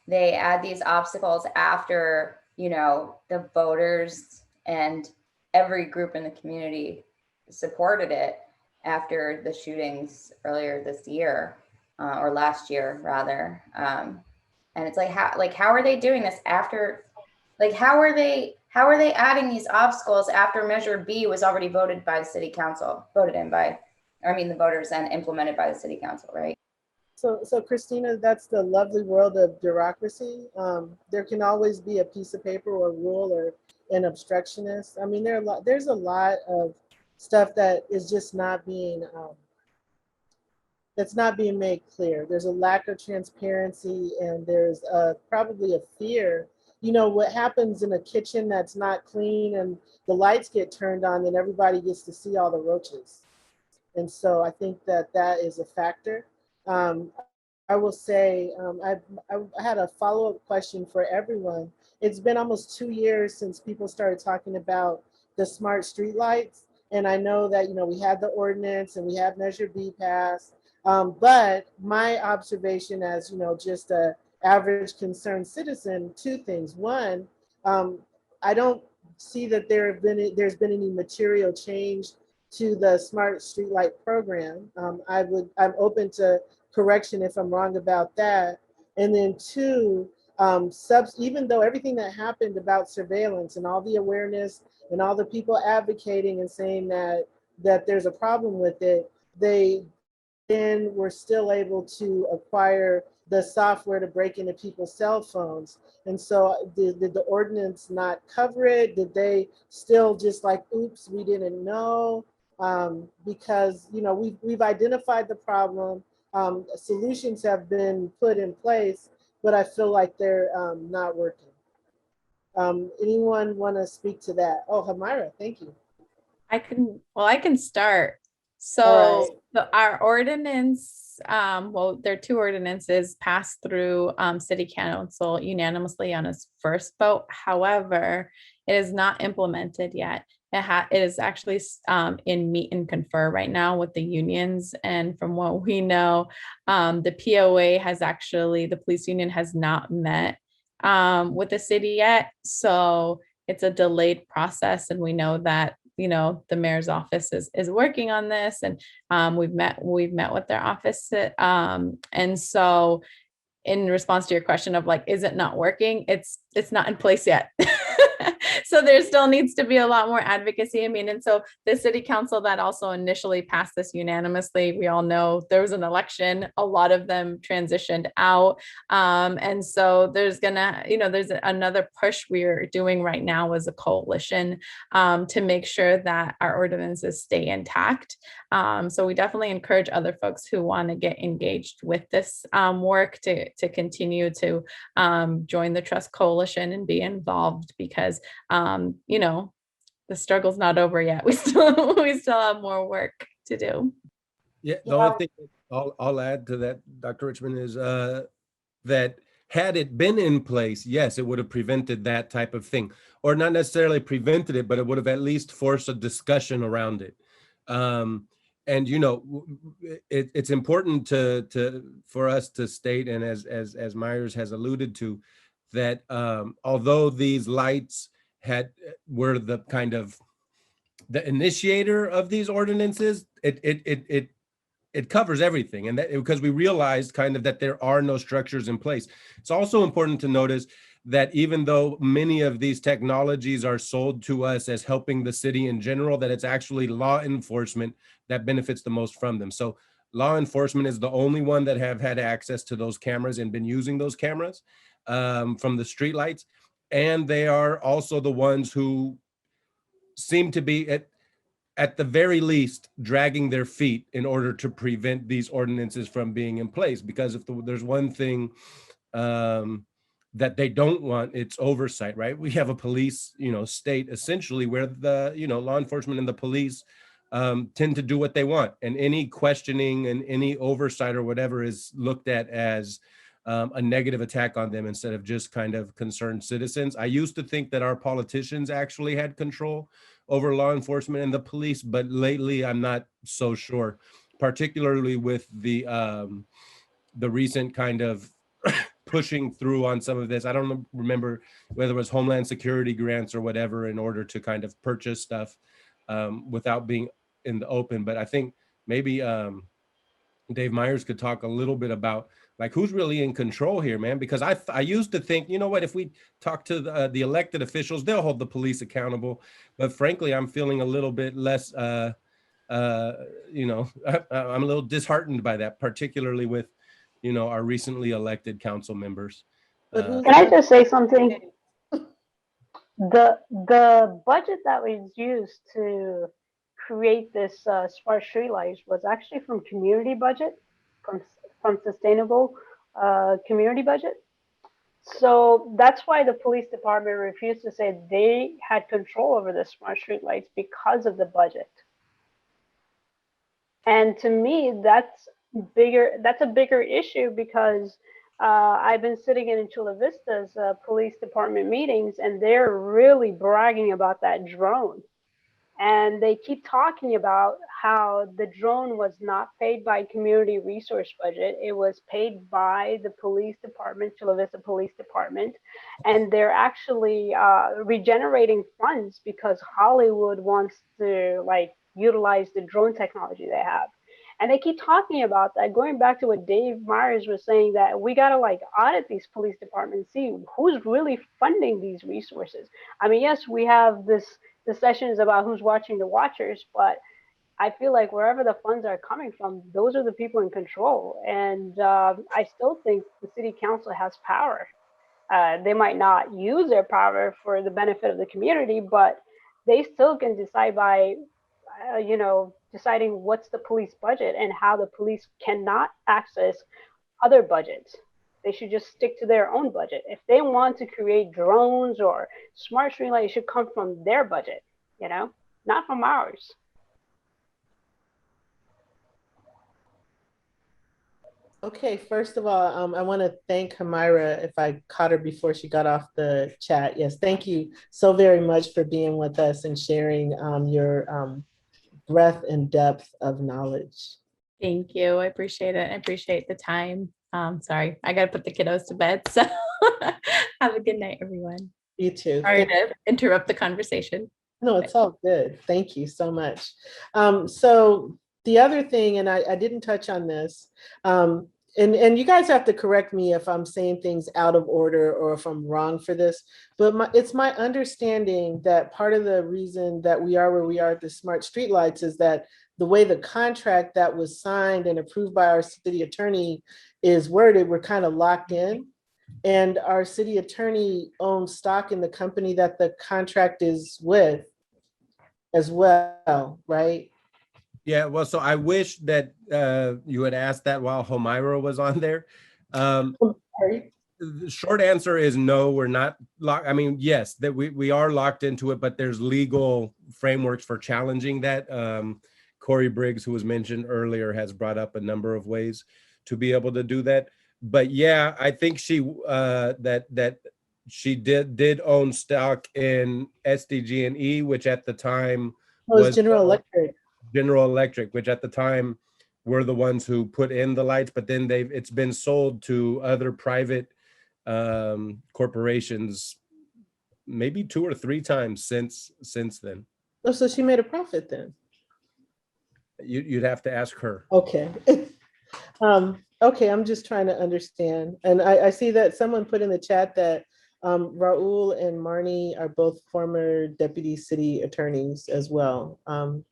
they add these obstacles after the voters and every group in the community supported it after the shootings earlier this year, or last year rather. And it's like, how are they doing this after? Like, how are they adding these obstacles after Measure B was already voted by the city council, the voters, and implemented by the city council, right? So Christina, that's the lovely world of bureaucracy. There can always be a piece of paper or rule or an obstructionist. I mean, there's a lot of stuff that is just not being that's not being made clear. There's a lack of transparency, and there's probably a fear. What happens in a kitchen that's not clean and the lights get turned on, then everybody gets to see all the roaches. And so I think that is a factor. I will say, I had a follow-up question for everyone. It's been almost 2 years since people started talking about the smart streetlights. And I know that, we had the ordinance and we had Measure B passed. But my observation as, just a average concerned citizen, two things. One, I don't see that there's been any material change to the smart streetlight program. I'm open to correction if I'm wrong about that. And then two, even though everything that happened about surveillance and all the awareness and all the people advocating and saying that there's a problem with it, they then were still able to acquire the software to break into people's cell phones. And so did the ordinance not cover it? Did they still just like, oops, we didn't know? Because we've identified the problem, solutions have been put in place, but I feel like they're not working. Anyone want to speak to that? Oh, Hamira, thank you. I can start. So our ordinance, there are two ordinances passed through city council unanimously on its first vote. However, it is not implemented yet. It is actually in meet and confer right now with the unions. And from what we know, the POA the police union has not met with the city yet. So it's a delayed process. And we know that, the mayor's office is working on this, and we've met with their office. And so in response to your question of like, is it not working? It's not in place yet. So there still needs to be a lot more advocacy. I mean, and so the city council that also initially passed this unanimously, we all know there was an election, a lot of them transitioned out. And so there's there's another push we're doing right now as a coalition to make sure that our ordinances stay intact. So we definitely encourage other folks who want to get engaged with this work to continue to join the Trust Coalition and be involved, because the struggle's not over yet. We still have more work to do. Yeah, the only thing I'll add to that, Dr. Richmond, is that had it been in place, yes, it would have prevented that type of thing, or not necessarily prevented it, but it would have at least forced a discussion around it. And it's important for us to state, and as Myers has alluded to, that although these lights were the kind of the initiator of these ordinances, it covers everything, and that because we realized kind of that there are no structures in place. It's also important to notice that even though many of these technologies are sold to us as helping the city in general, that it's actually law enforcement that benefits the most from them. So law enforcement is the only one that have had access to those cameras and been using those cameras from the streetlights. And they are also the ones who seem to be at the very least dragging their feet in order to prevent these ordinances from being in place. Because if there's one thing that they don't want, it's oversight, right? We have a police, state essentially where the, law enforcement and the police tend to do what they want, and any questioning and any oversight or whatever is looked at as a negative attack on them instead of just kind of concerned citizens. I used to think that our politicians actually had control over law enforcement and the police, but lately I'm not so sure, particularly with the recent kind of pushing through on some of this. I don't remember whether it was Homeland Security grants or whatever in order to kind of purchase stuff without being in the open. But I think maybe Dave Myers could talk a little bit about like who's really in control here, man, because I used to think, if we talk to the elected officials, they'll hold the police accountable. But frankly, I'm feeling a little bit less, I'm a little disheartened by that, particularly with, our recently elected council members. Can I just say something? The budget that was used to create this smart streetlights was actually from community budget, from sustainable community budget. So that's why the police department refused to say they had control over the smart streetlights because of the budget. And to me, that's a bigger issue, because I've been sitting in Chula Vista's police department meetings, and they're really bragging about that drone. And they keep talking about how the drone was not paid by community resource budget. It was paid by the police department, Chula Vista Police Department. And they're actually regenerating funds because Hollywood wants to utilize the drone technology they have. And they keep talking about that, going back to what Dave Myers was saying, that we got to audit these police departments, see who's really funding these resources. I mean, yes, we have the sessions about who's watching the watchers, but I feel like wherever the funds are coming from, those are the people in control. And I still think the city council has power. They might not use their power for the benefit of the community, but they still can decide by, deciding what's the police budget and how the police cannot access other budgets. They should just stick to their own budget. If they want to create drones or smart streetlights, it should come from their budget, not from ours. Okay, first of all, I want to thank Humaira, if I caught her before she got off the chat. Yes, thank you so very much for being with us and sharing your breadth and depth of knowledge. Thank you. I appreciate it. I appreciate the time. Sorry, I got to put the kiddos to bed. So have a good night, everyone. You too. Sorry to interrupt the conversation. No, it's all good. Thank you so much. So the other thing, and I didn't touch on this, and you guys have to correct me if I'm saying things out of order or if I'm wrong for this, but it's my understanding that part of the reason that we are where we are at the smart streetlights is that the way the contract that was signed and approved by our city attorney is worded, we're kind of locked in. And our city attorney owns stock in the company that the contract is with as well, right? Yeah, well, so I wish that you had asked that while Homaira was on there. Sorry. The short answer is no, we're not locked. I mean, yes, that we are locked into it, but there's legal frameworks for challenging that. Corey Briggs, who was mentioned earlier, has brought up a number of ways to be able to do that. But yeah, I think she that she did own stock in SDG&E, which at the time Was General Electric. General Electric, which at the time were the ones who put in the lights, but then it's been sold to other private corporations, maybe 2 or 3 times since then. Oh, so she made a profit then. You'd have to ask her. Okay. Okay, I'm just trying to understand. And I see that someone put in the chat that Raul and Marnie are both former deputy city attorneys as well.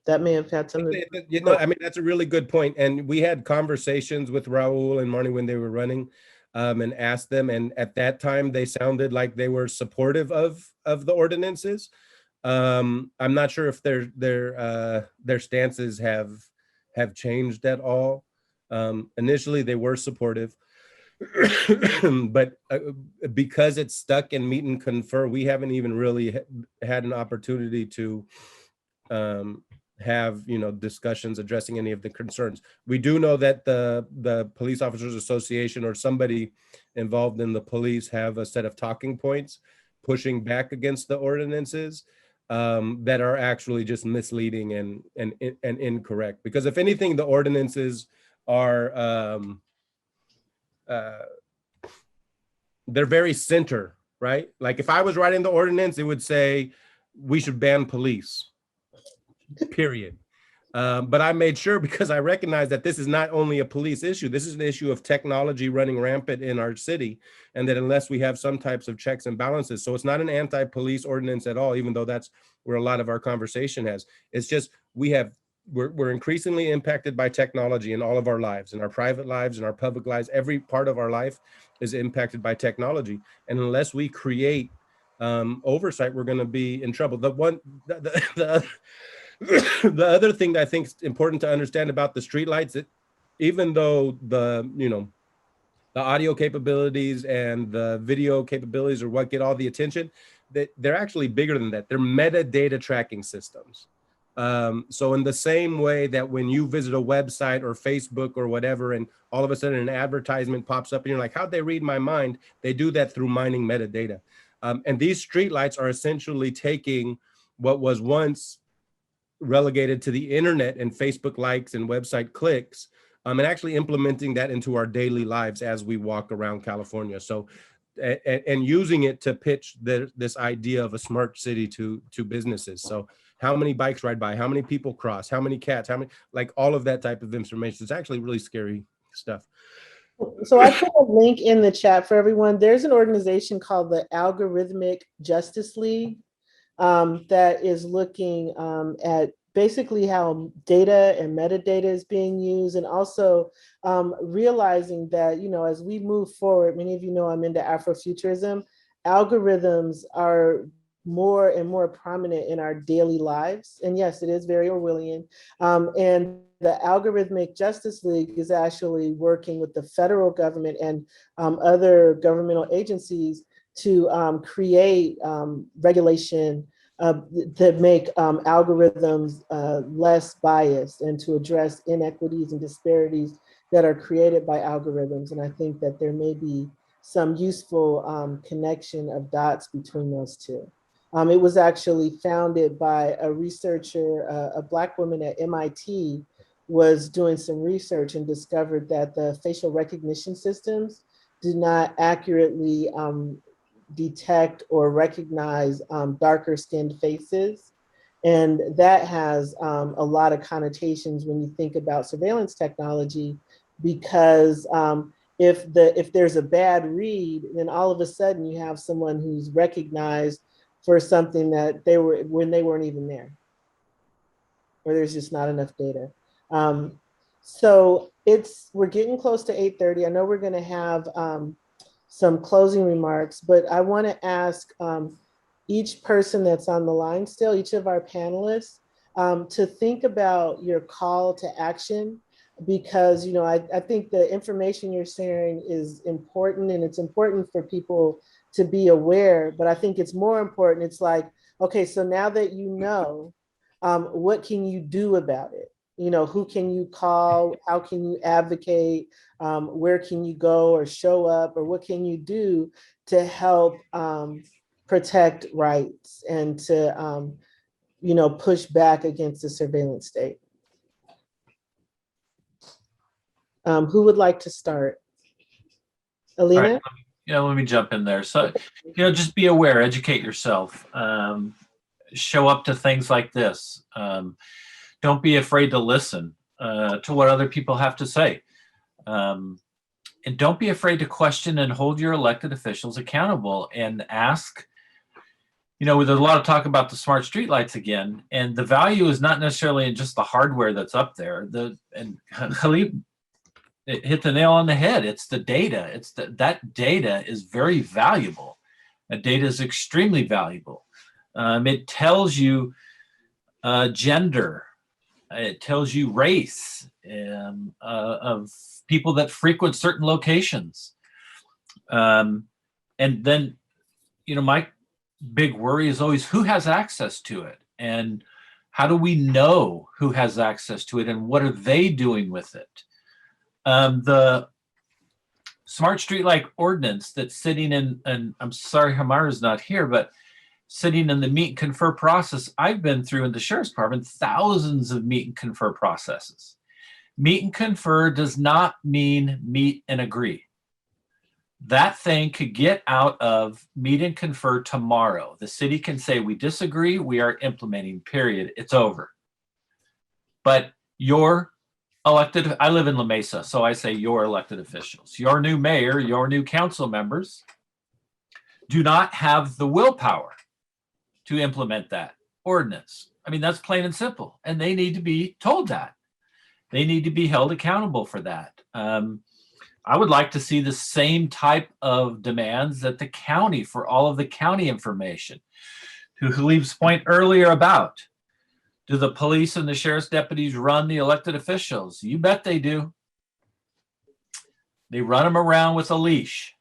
That may have had something. You know, I mean, that's a really good point. And we had conversations with Raul and Marnie when they were running, and asked them. And at that time, they sounded like they were supportive of the ordinances. I'm not sure if their stances have changed at all. Initially, they were supportive. But because it's stuck in meet and confer, we haven't even really had an opportunity to have discussions addressing any of the concerns. We do know that the Police Officers Association or somebody involved in the police have a set of talking points pushing back against the ordinances that are actually just misleading and incorrect. Because if anything, the ordinances are they're very center, right? Like if I was writing the ordinance, it would say we should ban police, period. But I made sure, because I recognize that this is not only a police issue, this is an issue of technology running rampant in our city, and that unless we have some types of checks and balances, so it's not an anti-police ordinance at all, even though that's where a lot of our conversation has. It's just we're increasingly impacted by technology in all of our lives, in our private lives, in our public lives. Every part of our life is impacted by technology, and unless we create oversight, we're going to be in trouble. The other thing that I think is important to understand about the streetlights, even though the audio capabilities and the video capabilities are what get all the attention, that they're actually bigger than that. They're metadata tracking systems. So in the same way that when you visit a website or Facebook or whatever, and all of a sudden an advertisement pops up and you're like, how'd they read my mind? They do that through mining metadata. And these streetlights are essentially taking what was once relegated to the internet and Facebook likes and website clicks, and actually implementing that into our daily lives as we walk around California. So, and using it to pitch this idea of a smart city to businesses. So how many bikes ride by, how many people cross, how many cats, how many, like all of that type of information. It's actually really scary stuff. So I put a link in the chat for everyone. There's an organization called the Algorithmic Justice League that is looking at basically how data and metadata is being used, and also realizing that, as we move forward, many of you know I'm into Afrofuturism, algorithms are more and more prominent in our daily lives. And yes, it is very Orwellian. And the Algorithmic Justice League is actually working with the federal government and other governmental agencies to create regulation that make algorithms less biased and to address inequities and disparities that are created by algorithms. And I think that there may be some useful connection of dots between those two. It was actually founded by a researcher, a Black woman at MIT, was doing some research and discovered that the facial recognition systems do not accurately detect or recognize darker skinned faces. And that has a lot of connotations when you think about surveillance technology, because if there's a bad read, then all of a sudden you have someone who's recognized for something that they were when they weren't even there, or there's just not enough data. So we're getting close to 8:30. I know we're going to have some closing remarks, but I want to ask each person that's on the line still, each of our panelists, to think about your call to action, because I think the information you're sharing is important, and it's important for people to be aware, but I think it's more important. It's like, okay, so now that you know, what can you do about it? Who can you call? How can you advocate? Where can you go or show up? Or what can you do to help protect rights and to, push back against the surveillance state? Who would like to start? Aleena? Let me jump in there. So, just be aware, educate yourself, show up to things like this. Don't be afraid to listen to what other people have to say. And don't be afraid to question and hold your elected officials accountable and ask. There's a lot of talk about the smart streetlights again, and the value is not necessarily in just the hardware that's up there. And Khalid hit the nail on the head. It's the data. That data is very valuable. That data is extremely valuable. It tells you gender. It tells you race of people that frequent certain locations. And then, my big worry is always who has access to it, and how do we know who has access to it, and what are they doing with it? The smart streetlight ordinance that's sitting in, and I'm sorry Hamara's not here, but sitting in the meet and confer process, I've been through in the Sheriff's Department thousands of meet and confer processes. Meet and confer does not mean meet and agree. That thing could get out of meet and confer tomorrow. The city can say, we disagree, we are implementing, period. It's over. But your elected, I live in La Mesa, so I say your elected officials, your new mayor, your new council members do not have the willpower to implement that ordinance. I mean, that's plain and simple. And they need to be told that. They need to be held accountable for that. I would like to see the same type of demands at the county for all of the county information. To Khalib's point earlier about, do the police and the sheriff's deputies run the elected officials? You bet they do. They run them around with a leash.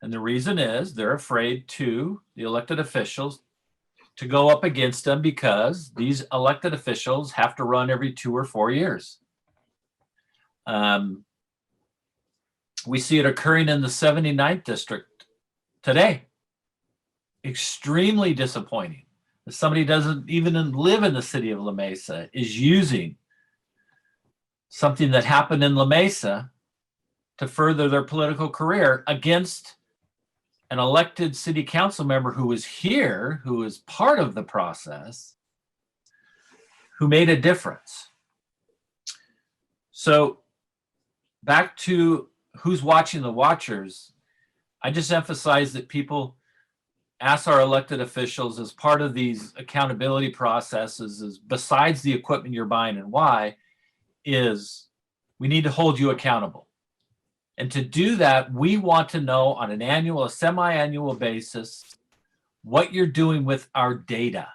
And the reason is they're afraid to, the elected officials, to go up against them because these elected officials have to run every 2 or 4 years. We see it occurring in the 79th district today. Extremely disappointing. If somebody doesn't even live in the city of La Mesa is using something that happened in La Mesa to further their political career against an elected city council member who was here, who was part of the process, who made a difference. So back to who's watching the watchers, I just emphasize that people ask our elected officials as part of these accountability processes, is besides the equipment you're buying and why, is we need to hold you accountable. And to do that, we want to know on an annual, a semi-annual basis, what you're doing with our data.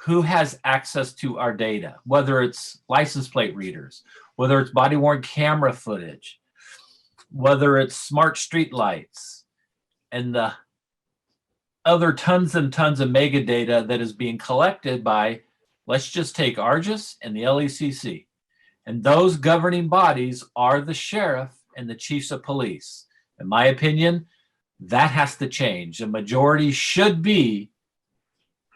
Who has access to our data, whether it's license plate readers, whether it's body-worn camera footage, whether it's smart street lights, and the other tons and tons of mega data that is being collected by, let's just take Argus and the LECC. And those governing bodies are the sheriff and the chiefs of police. In my opinion, that has to change. The majority should be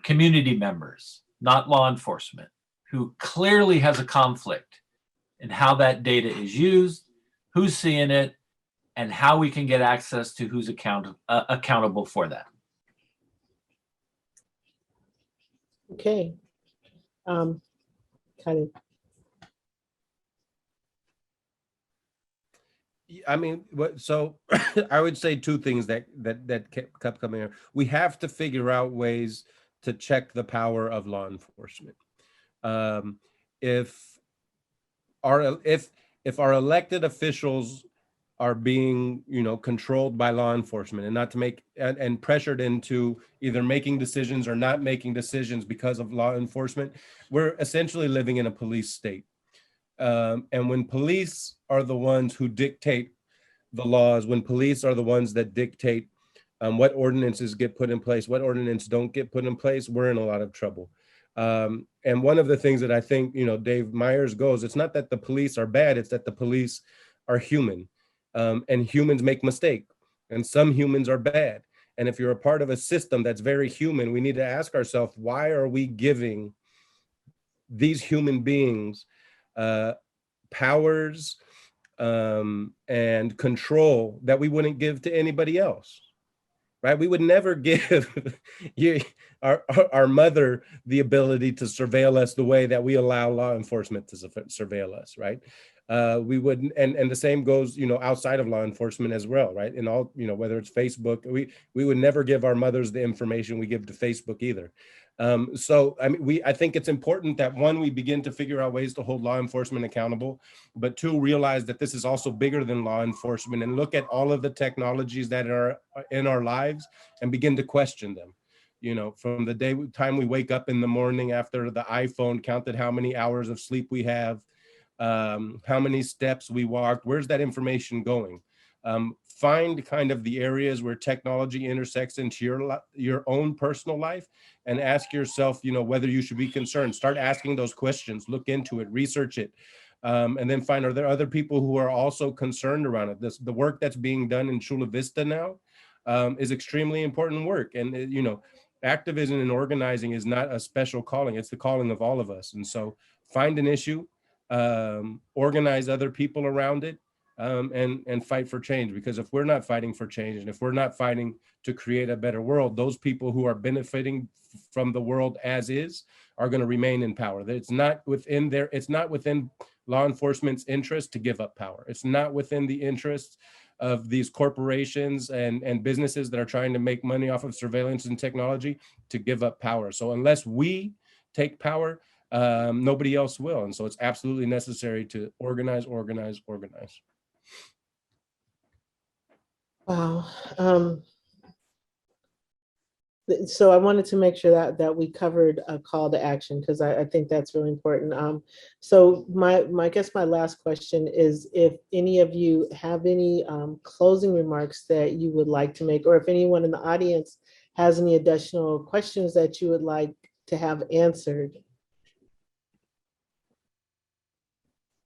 community members, not law enforcement, who clearly has a conflict in how that data is used, who's seeing it, and how we can get access to who's accountable for that. Okay. Kind of. I mean, so I would say two things that kept coming up. We have to figure out ways to check the power of law enforcement. Um, if our if our elected officials are being, controlled by law enforcement and not to make and pressured into either making decisions or not making decisions because of law enforcement, we're essentially living in a police state. And when police are the ones who dictate the laws, when police are the ones that dictate what ordinances get put in place, what ordinances don't get put in place, we're in a lot of trouble. And one of the things that I think, Dave Myers goes, it's not that the police are bad, it's that the police are human. And humans make mistakes, and some humans are bad. And if you're a part of a system that's very human, we need to ask ourselves, why are we giving these human beings powers and control that we wouldn't give to anybody else? Right? We would never give our mother the ability to surveil us the way that we allow law enforcement to surveil us, right? We wouldn't, and the same goes, outside of law enforcement as well, right? In all, whether it's Facebook, we would never give our mothers the information we give to Facebook either. So I think it's important that, one, we begin to figure out ways to hold law enforcement accountable, but two, realize that this is also bigger than law enforcement, and look at all of the technologies that are in our lives and begin to question them. From the time we wake up in the morning after the iPhone counted how many hours of sleep we have, how many steps we walked, where's that information going? Find kind of the areas where technology intersects into your own personal life, and ask yourself, whether you should be concerned. Start asking those questions, look into it, research it, and then find, are there other people who are also concerned around it? The work that's being done in Chula Vista now is extremely important work. And, activism and organizing is not a special calling, it's the calling of all of us. And so find an issue, organize other people around it, and fight for change. Because if we're not fighting for change, and if we're not fighting to create a better world, those people who are benefiting from the world as is are going to remain in power. It's not within law enforcement's interest to give up power. It's not within the interest of these corporations and businesses that are trying to make money off of surveillance and technology to give up power. So unless we take power, nobody else will. And so it's absolutely necessary to organize. Wow. So I wanted to make sure that we covered a call to action, because I think that's really important. So I guess my last question is, if any of you have any closing remarks that you would like to make, or if anyone in the audience has any additional questions that you would like to have answered.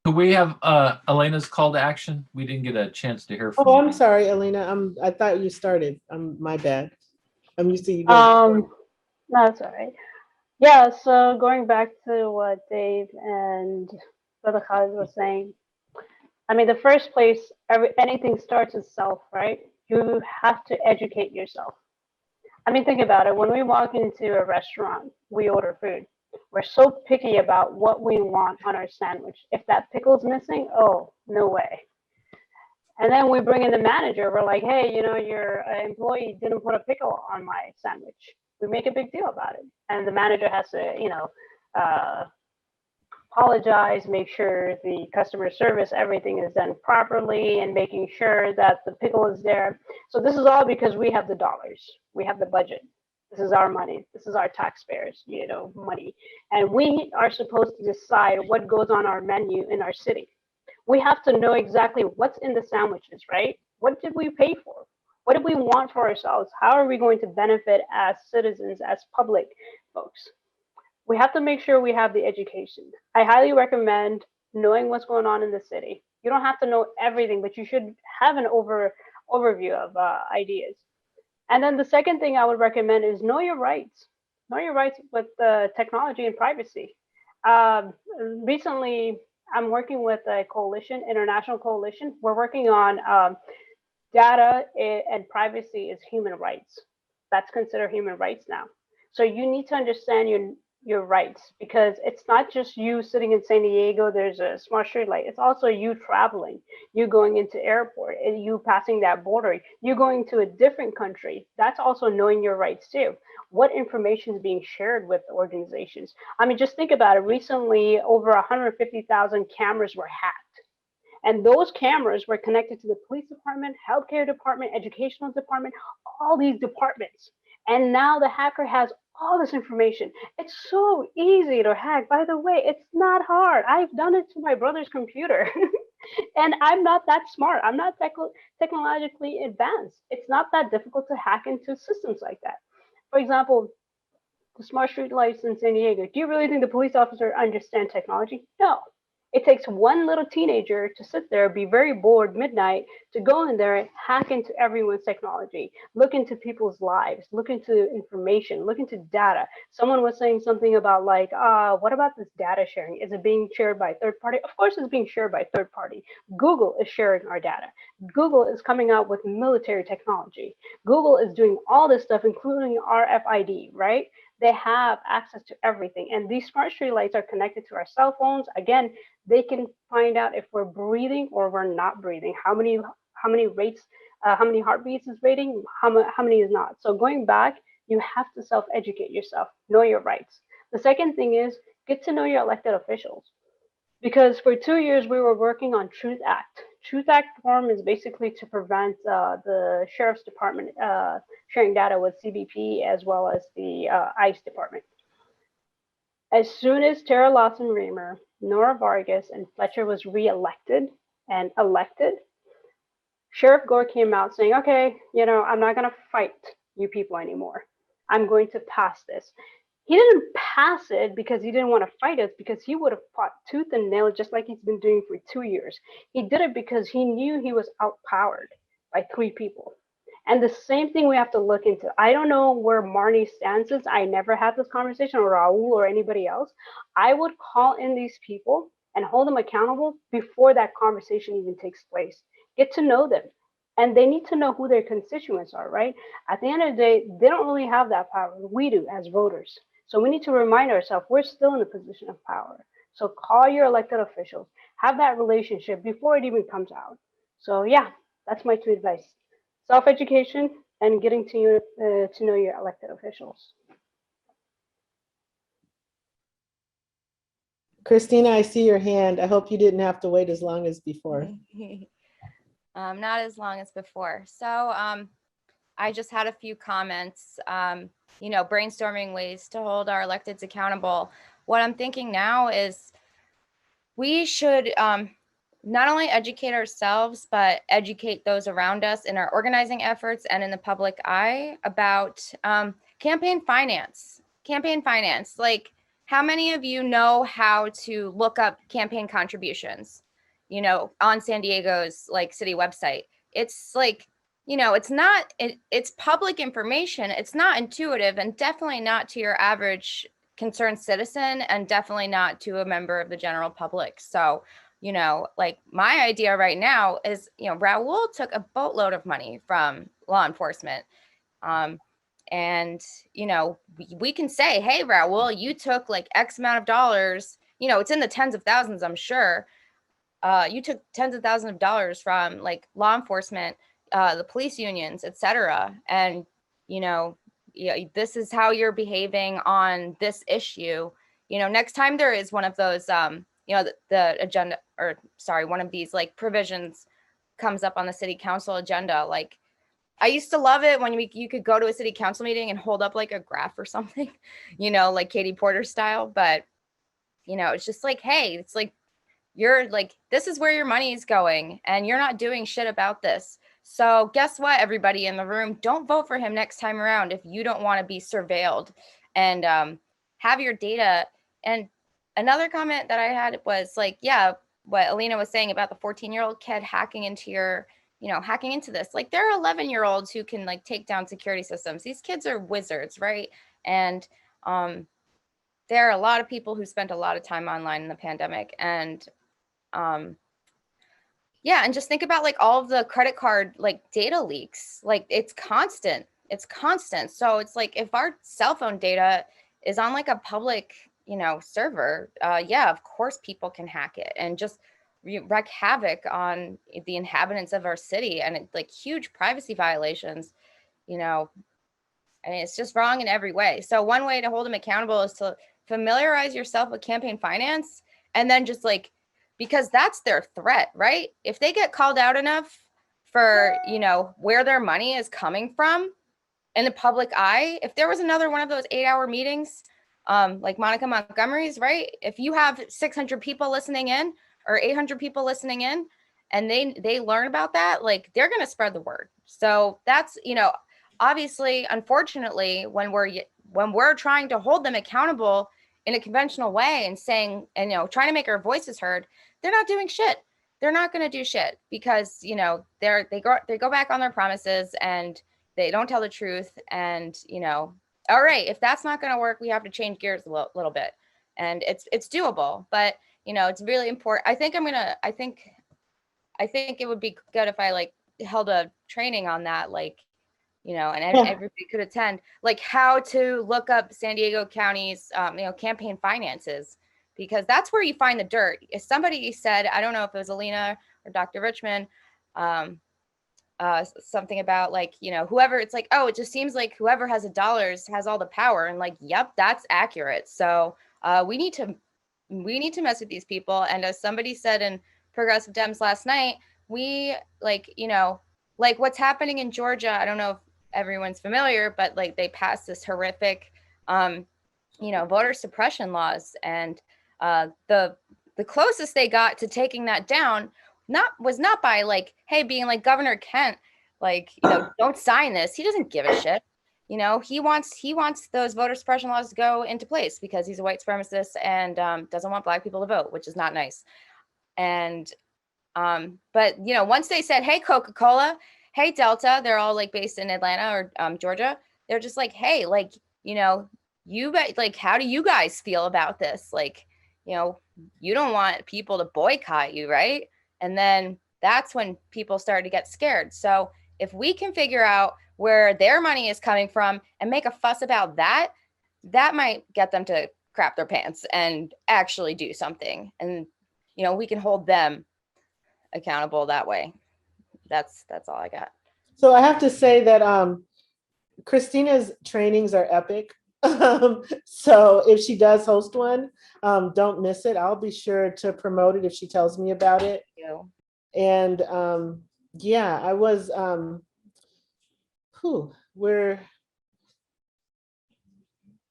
Do we have Aleena's call to action? We didn't get a chance to hear from Oh, you. I'm sorry, Aleena. I thought you started. My bad. I'm used to you. No, that's all right. Yeah, so going back to what Dave and Brother Khalid was saying, I mean, the first place, anything starts with self, right? You have to educate yourself. I mean, think about it. When we walk into a restaurant, we order food. We're so picky about what we want on our sandwich. If that pickle's missing, oh, no way. And then we bring in the manager. We're like, hey, your employee didn't put a pickle on my sandwich. We make a big deal about it. And the manager has to, apologize, make sure the customer service, everything is done properly, and making sure that the pickle is there. So this is all because we have the dollars. We have the budget. This is our money. This is our taxpayers, money. And we are supposed to decide what goes on our menu in our city. We have to know exactly what's in the sandwiches, right? What did we pay for? What do we want for ourselves? How are we going to benefit as citizens, as public folks? We have to make sure we have the education. I highly recommend knowing what's going on in the city. You don't have to know everything, but you should have an overview of ideas. And then the second thing I would recommend is know your rights. Know your rights with technology and privacy. Recently, I'm working with a coalition, international coalition. We're working on data and privacy is human rights. That's considered human rights now. So you need to understand your rights, because it's not just you sitting in San Diego, there's a smart street light. It's also you traveling, you going into airport, and you passing that border, you going to a different country. That's also knowing your rights too. What information is being shared with organizations? I mean, just think about it. Recently, over 150,000 cameras were hacked. And those cameras were connected to the police department, healthcare department, educational department, all these departments. And now the hacker has all this information. It's so easy to hack. By the way, it's not hard. I've done it to my brother's computer. And I'm not that smart. I'm not technologically advanced. It's not that difficult to hack into systems like that. For example, the smart street lights in San Diego. Do you really think the police officer understands technology? No. It takes one little teenager to sit there, be very bored midnight, to go in there and hack into everyone's technology, look into people's lives, look into information, look into data. Someone was saying something about like, what about this data sharing? Is it being shared by third party? Of course it's being shared by third party. Google is sharing our data. Google is coming out with military technology. Google is doing all this stuff, including RFID, right? They have access to everything. And these smart street lights are connected to our cell phones. Again, they can find out if we're breathing or we're not breathing, how many rates, how many heartbeats is rating, how many is not. So going back, you have to self-educate yourself, know your rights. The second thing is get to know your elected officials. Because for 2 years, we were working on Truth Act. Truth Act form is basically to prevent the Sheriff's Department sharing data with CBP as well as the ICE Department. As soon as Tara Lawson-Raymer, Nora Vargas, and Fletcher was re-elected and elected, Sheriff Gore came out saying, okay, I'm not going to fight you people anymore. I'm going to pass this. He didn't pass it because he didn't want to fight us, because he would have fought tooth and nail just like he's been doing for 2 years. He did it because he knew he was outpowered by 3 people. And the same thing we have to look into. I don't know where Marnie stands. I never had this conversation, or Raul or anybody else. I would call in these people and hold them accountable before that conversation even takes place. Get to know them. And they need to know who their constituents are, right? At the end of the day, they don't really have that power. We do as voters. So we need to remind ourselves we're still in a position of power. So call your elected officials, have that relationship before it even comes out. So yeah, that's my 2 advice. Self-education and getting to know your elected officials. Christina, I see your hand. I hope you didn't have to wait as long as before. Not as long as before. So I just had a few comments, brainstorming ways to hold our electeds accountable. What I'm thinking now is we should not only educate ourselves, but educate those around us in our organizing efforts and in the public eye about campaign finance. Like, how many of you know how to look up campaign contributions, on San Diego's city website? It's like, it's public information. It's not intuitive, and definitely not to your average concerned citizen, and definitely not to a member of the general public. So, my idea right now is, Raul took a boatload of money from law enforcement. And, we can say, hey, Raul, you took like X amount of dollars, it's in the tens of thousands, I'm sure. You took tens of thousands of dollars from like law enforcement, the police unions, etc. And, this is how you're behaving on this issue. Next time there is one of those, the agenda, one of these like provisions comes up on the city council agenda. Like, I used to love it when you could go to a city council meeting and hold up like a graph or something, like Katie Porter style. But, it's just like, hey, it's like, you're like, this is where your money is going and you're not doing shit about this. So guess what, everybody in the room, don't vote for him next time around if you don't want to be surveilled and have your data. And another comment that I had was like, yeah, what Aleena was saying about the 14-year-old kid hacking into hacking into this. Like, there are 11-year-olds who can like take down security systems. These kids are wizards, right? And there are a lot of people who spent a lot of time online in the pandemic. And and just think about like all of the credit card like data leaks. Like, it's constant. So it's like, if our cell phone data is on like a public, server, yeah, of course people can hack it and just wreak havoc on the inhabitants of our city, and it's like huge privacy violations. I mean, it's just wrong in every way. So one way to hold them accountable is to familiarize yourself with campaign finance, and then just like, because that's their threat, right? If they get called out enough for, where their money is coming from in the public eye, if there was another one of those 8-hour meetings, like Monica Montgomery's, right? If you have 600 people listening in or 800 people listening in, and they learn about that, like they're going to spread the word. So that's, obviously, unfortunately, when we're trying to hold them accountable in a conventional way and saying, and trying to make our voices heard, they're not doing shit. They're not going to do shit because they go back on their promises and they don't tell the truth. And all right, if that's not going to work, we have to change gears a little bit, and it's doable. But it's really important. I think it would be good if I like held a training on that, like. And everybody could attend, like how to look up San Diego County's, campaign finances, because that's where you find the dirt. If somebody said, I don't know if it was Aleena or Dr. Richmond, something about like, whoever, it's like, oh, it just seems like whoever has the dollars has all the power. And like, yep, that's accurate. So we need to mess with these people. And as somebody said in Progressive Dems last night, we like, like what's happening in Georgia, I don't know if everyone's familiar, but like they passed this horrific, voter suppression laws, and the closest they got to taking that down was not by like, hey, being like Governor Kent, like don't sign this. He doesn't give a shit. He wants those voter suppression laws to go into place because he's a white supremacist and doesn't want Black people to vote, which is not nice. And but once they said, hey, Coca-Cola, hey, Delta, they're all like based in Atlanta or Georgia. They're just like, hey, like, you guys, like, how do you guys feel about this? Like, you don't want people to boycott you, right? And then that's when people started to get scared. So if we can figure out where their money is coming from and make a fuss about that, that might get them to crap their pants and actually do something. And, we can hold them accountable that way. That's all I got. So I have to say that Christina's trainings are epic. So if she does host one, don't miss it. I'll be sure to promote it if she tells me about it. And yeah, I was,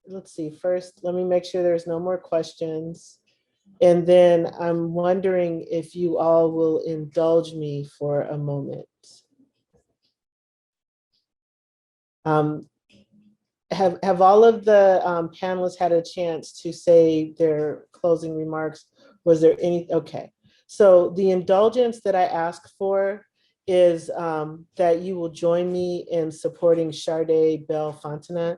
let's see, first, let me make sure there's no more questions. And then I'm wondering if you all will indulge me for a moment. Have all of the panelists had a chance to say their closing remarks? Was there any? Okay. So the indulgence that I ask for is that you will join me in supporting Sharday Bell-Fontenot.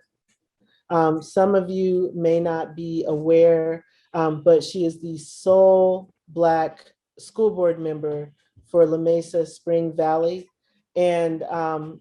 Some of you may not be aware, but she is the sole Black school board member for La Mesa Spring Valley. And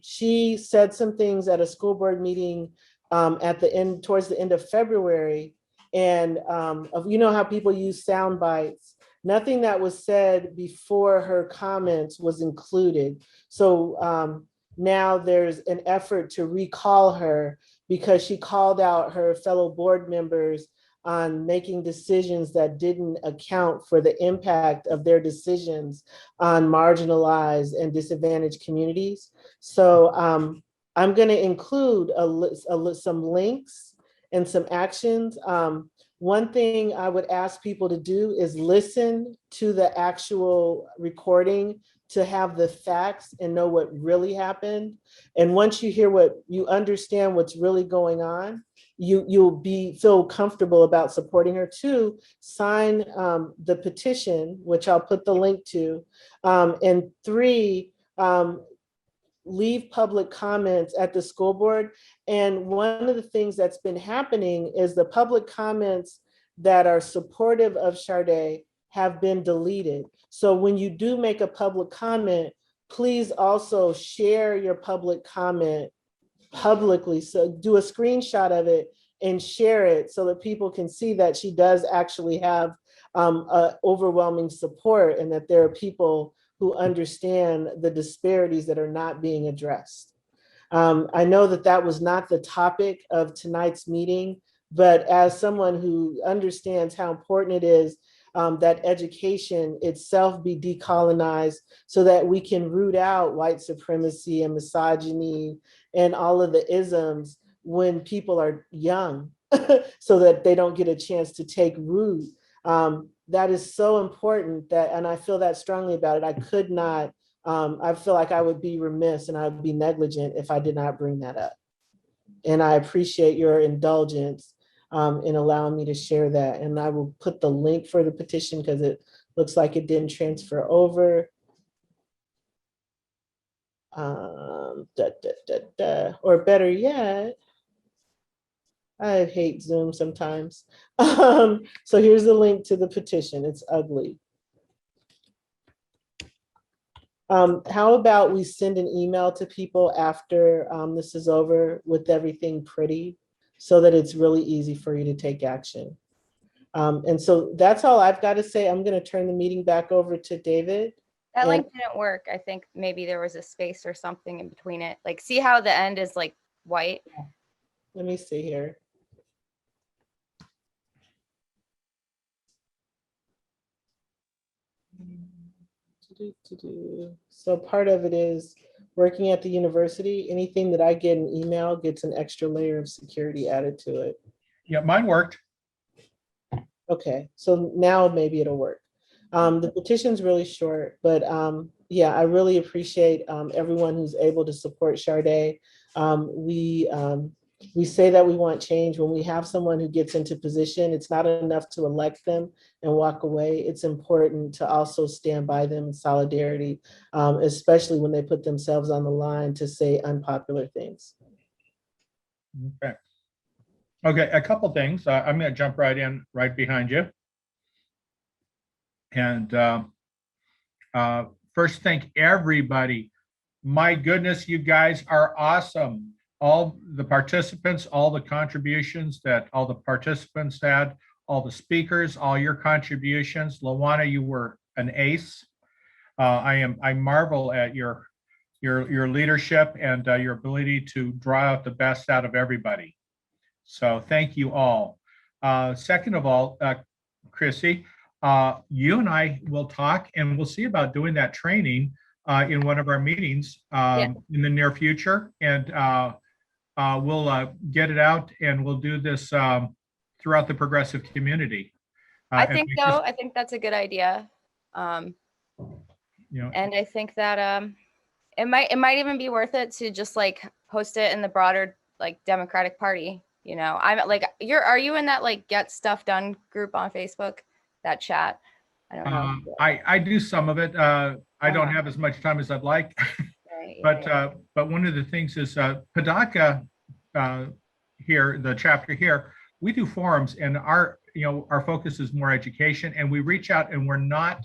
she said some things at a school board meeting towards the end of February. And how people use sound bites. Nothing that was said before her comments was included. So now there's an effort to recall her because she called out her fellow board members on making decisions that didn't account for the impact of their decisions on marginalized and disadvantaged communities. So I'm going to include some links and some actions. One thing I would ask people to do is listen to the actual recording to have the facts and know what really happened. And once you hear you understand what's really going on, you'll feel comfortable about supporting her. 2, sign the petition, which I'll put the link to. And 3, leave public comments at the school board. And one of the things that's been happening is the public comments that are supportive of Sharday have been deleted. So when you do make a public comment, please also share your public comment publicly. So do a screenshot of it and share it so that people can see that she does actually have overwhelming support, and that there are people who understand the disparities that are not being addressed. I know that that was not the topic of tonight's meeting, but as someone who understands how important it is that education itself be decolonized so that we can root out white supremacy and misogyny and all of the isms when people are young so that they don't get a chance to take root. That is so important that, and I feel that strongly about it. I could not, I feel like I would be remiss and I would be negligent if I did not bring that up. And I appreciate your indulgence in allowing me to share that. And I will put the link for the petition because it looks like it didn't transfer over. Or better yet, I hate Zoom sometimes. So here's the link to the petition. It's ugly. How about we send an email to people after this is over with everything pretty so that it's really easy for you to take action. And so that's all I've got to say. I'm going to turn the meeting back over to David. That link didn't work. I think maybe there was a space or something in between it. Like, see how the end is like white? Let me see here. So part of it is working at the university. Anything that I get in email gets an extra layer of security added to it. Yeah, mine worked. Okay, so now maybe it'll work. The petition's really short, but yeah, I really appreciate everyone who's able to support Sade. We say that we want change. When we have someone who gets into position, it's not enough to elect them and walk away. It's important to also stand by them in solidarity, especially when they put themselves on the line to say unpopular things. Okay. Okay, a couple things. I'm going to jump right in, right behind you. And first, thank everybody. My goodness, you guys are awesome. All the participants, all the contributions that all the participants had, all the speakers, all your contributions. LaWana, you were an ace. I marvel at your leadership and your ability to draw out the best out of everybody. So thank you all. Second of all, Chrissy, you and I will talk and we'll see about doing that training in one of our meetings in the near future. And we'll get it out and we'll do this throughout the progressive community. I think so. I think that's a good idea. You know, and I think that it might even be worth it to just like post it in the broader like Democratic Party. You know, I'm like, are you in that like Get Stuff Done group on Facebook, that chat? I don't know. I do some of it. I don't have as much time as I'd like, right, but one of the things is PDA-CA here, the chapter here, we do forums, and our focus is more education, and we reach out, and we're not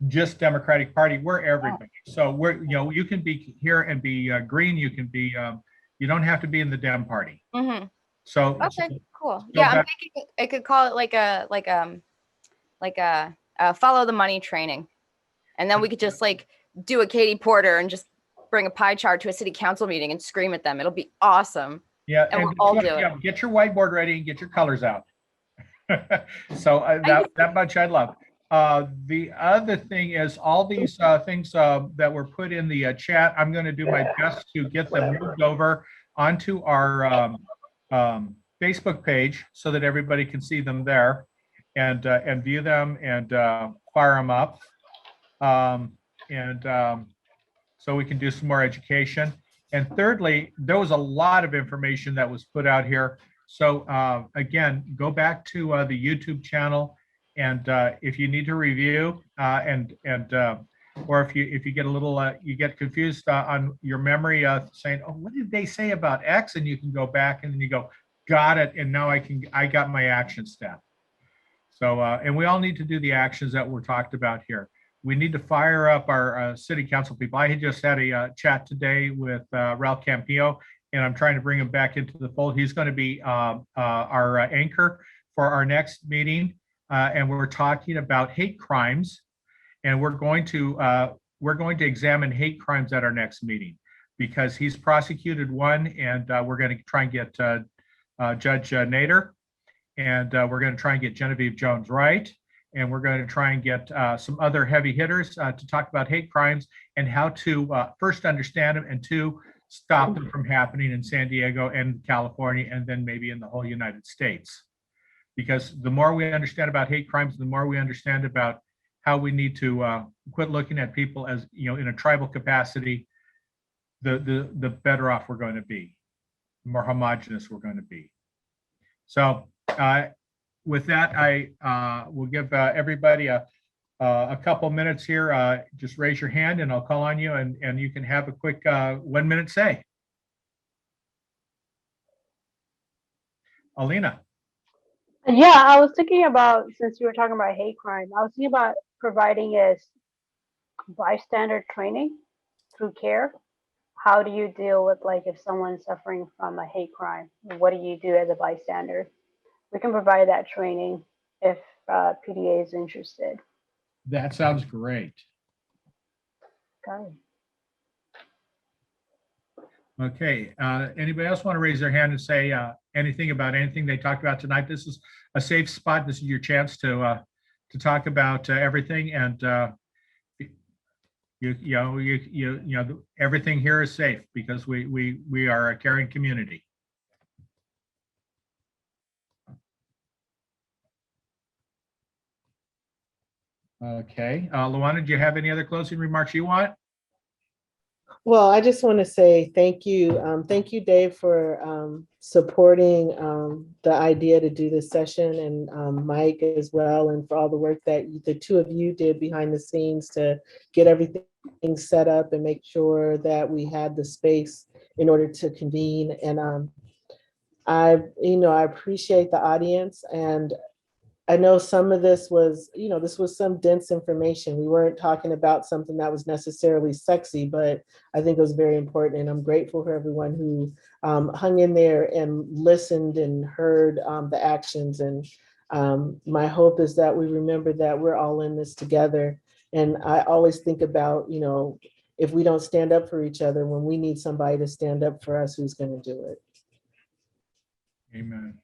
just Democratic Party, we're everybody. So we're, you can be here and be green, you can be, you don't have to be in the Dem Party. Mm-hmm. So okay, cool. Yeah, I'm thinking I could call it like a follow the money training, and then we could just like do a Katie Porter and just bring a pie chart to a city council meeting and scream at them. It'll be awesome. Yeah, and we'll all do it. Get your whiteboard ready and get your colors out. So that much I love. The other thing is all these things that were put in the chat, I'm going to do my best to get them moved over onto our Facebook page so that everybody can see them there and view them and fire them up. So we can do some more education. And thirdly, there was a lot of information that was put out here. So again, go back to the YouTube channel, and if you need to review or if you get a little you get confused on your memory saying, oh, what did they say about X? And you can go back and then you go, got it, and now I got my action step. So and we all need to do the actions that were talked about here. We need to fire up our city council people. I had just had a chat today with Ralph Campillo, and I'm trying to bring him back into the fold. He's going to be our anchor for our next meeting, and we're talking about hate crimes, and we're going to examine hate crimes at our next meeting because he's prosecuted one, and we're going to try and get Judge Nader, and we're going to try and get Genevieve Jones Wright, and we're going to try and get some other heavy hitters to talk about hate crimes and how to first understand them, and two, stop them from happening in San Diego and California, and then maybe in the whole United States. Because the more we understand about hate crimes, the more we understand about how we need to quit looking at people as, in a tribal capacity, the better off we're going to be, the more homogenous we're going to be. So with that, I will give everybody a couple minutes here. Just raise your hand and I'll call on you, and you can have a quick 1 minute say. Aleena. Yeah, I was thinking about, since you were talking about hate crime, I was thinking about providing a bystander training through CAIR. How do you deal with, like, if someone's suffering from a hate crime? What do you do as a bystander? We can provide that training if PDA is interested. That sounds great. Okay. Okay, anybody else want to raise their hand and say anything about anything they talked about tonight? This is a safe spot. This is your chance to talk about everything, and everything here is safe because we are a caring community. Okay, LaWana, do you have any other closing remarks you want? Well, I just want to say thank you. Thank you, Dave, for supporting the idea to do this session, and Mike as well, and for all the work that the two of you did behind the scenes to get everything set up and make sure that we had the space in order to convene. And I appreciate the audience, and I know some of this was, this was some dense information. We weren't talking about something that was necessarily sexy, but I think it was very important. And I'm grateful for everyone who hung in there and listened and heard the actions. And my hope is that we remember that we're all in this together. And I always think about, if we don't stand up for each other, when we need somebody to stand up for us, who's going to do it? Amen.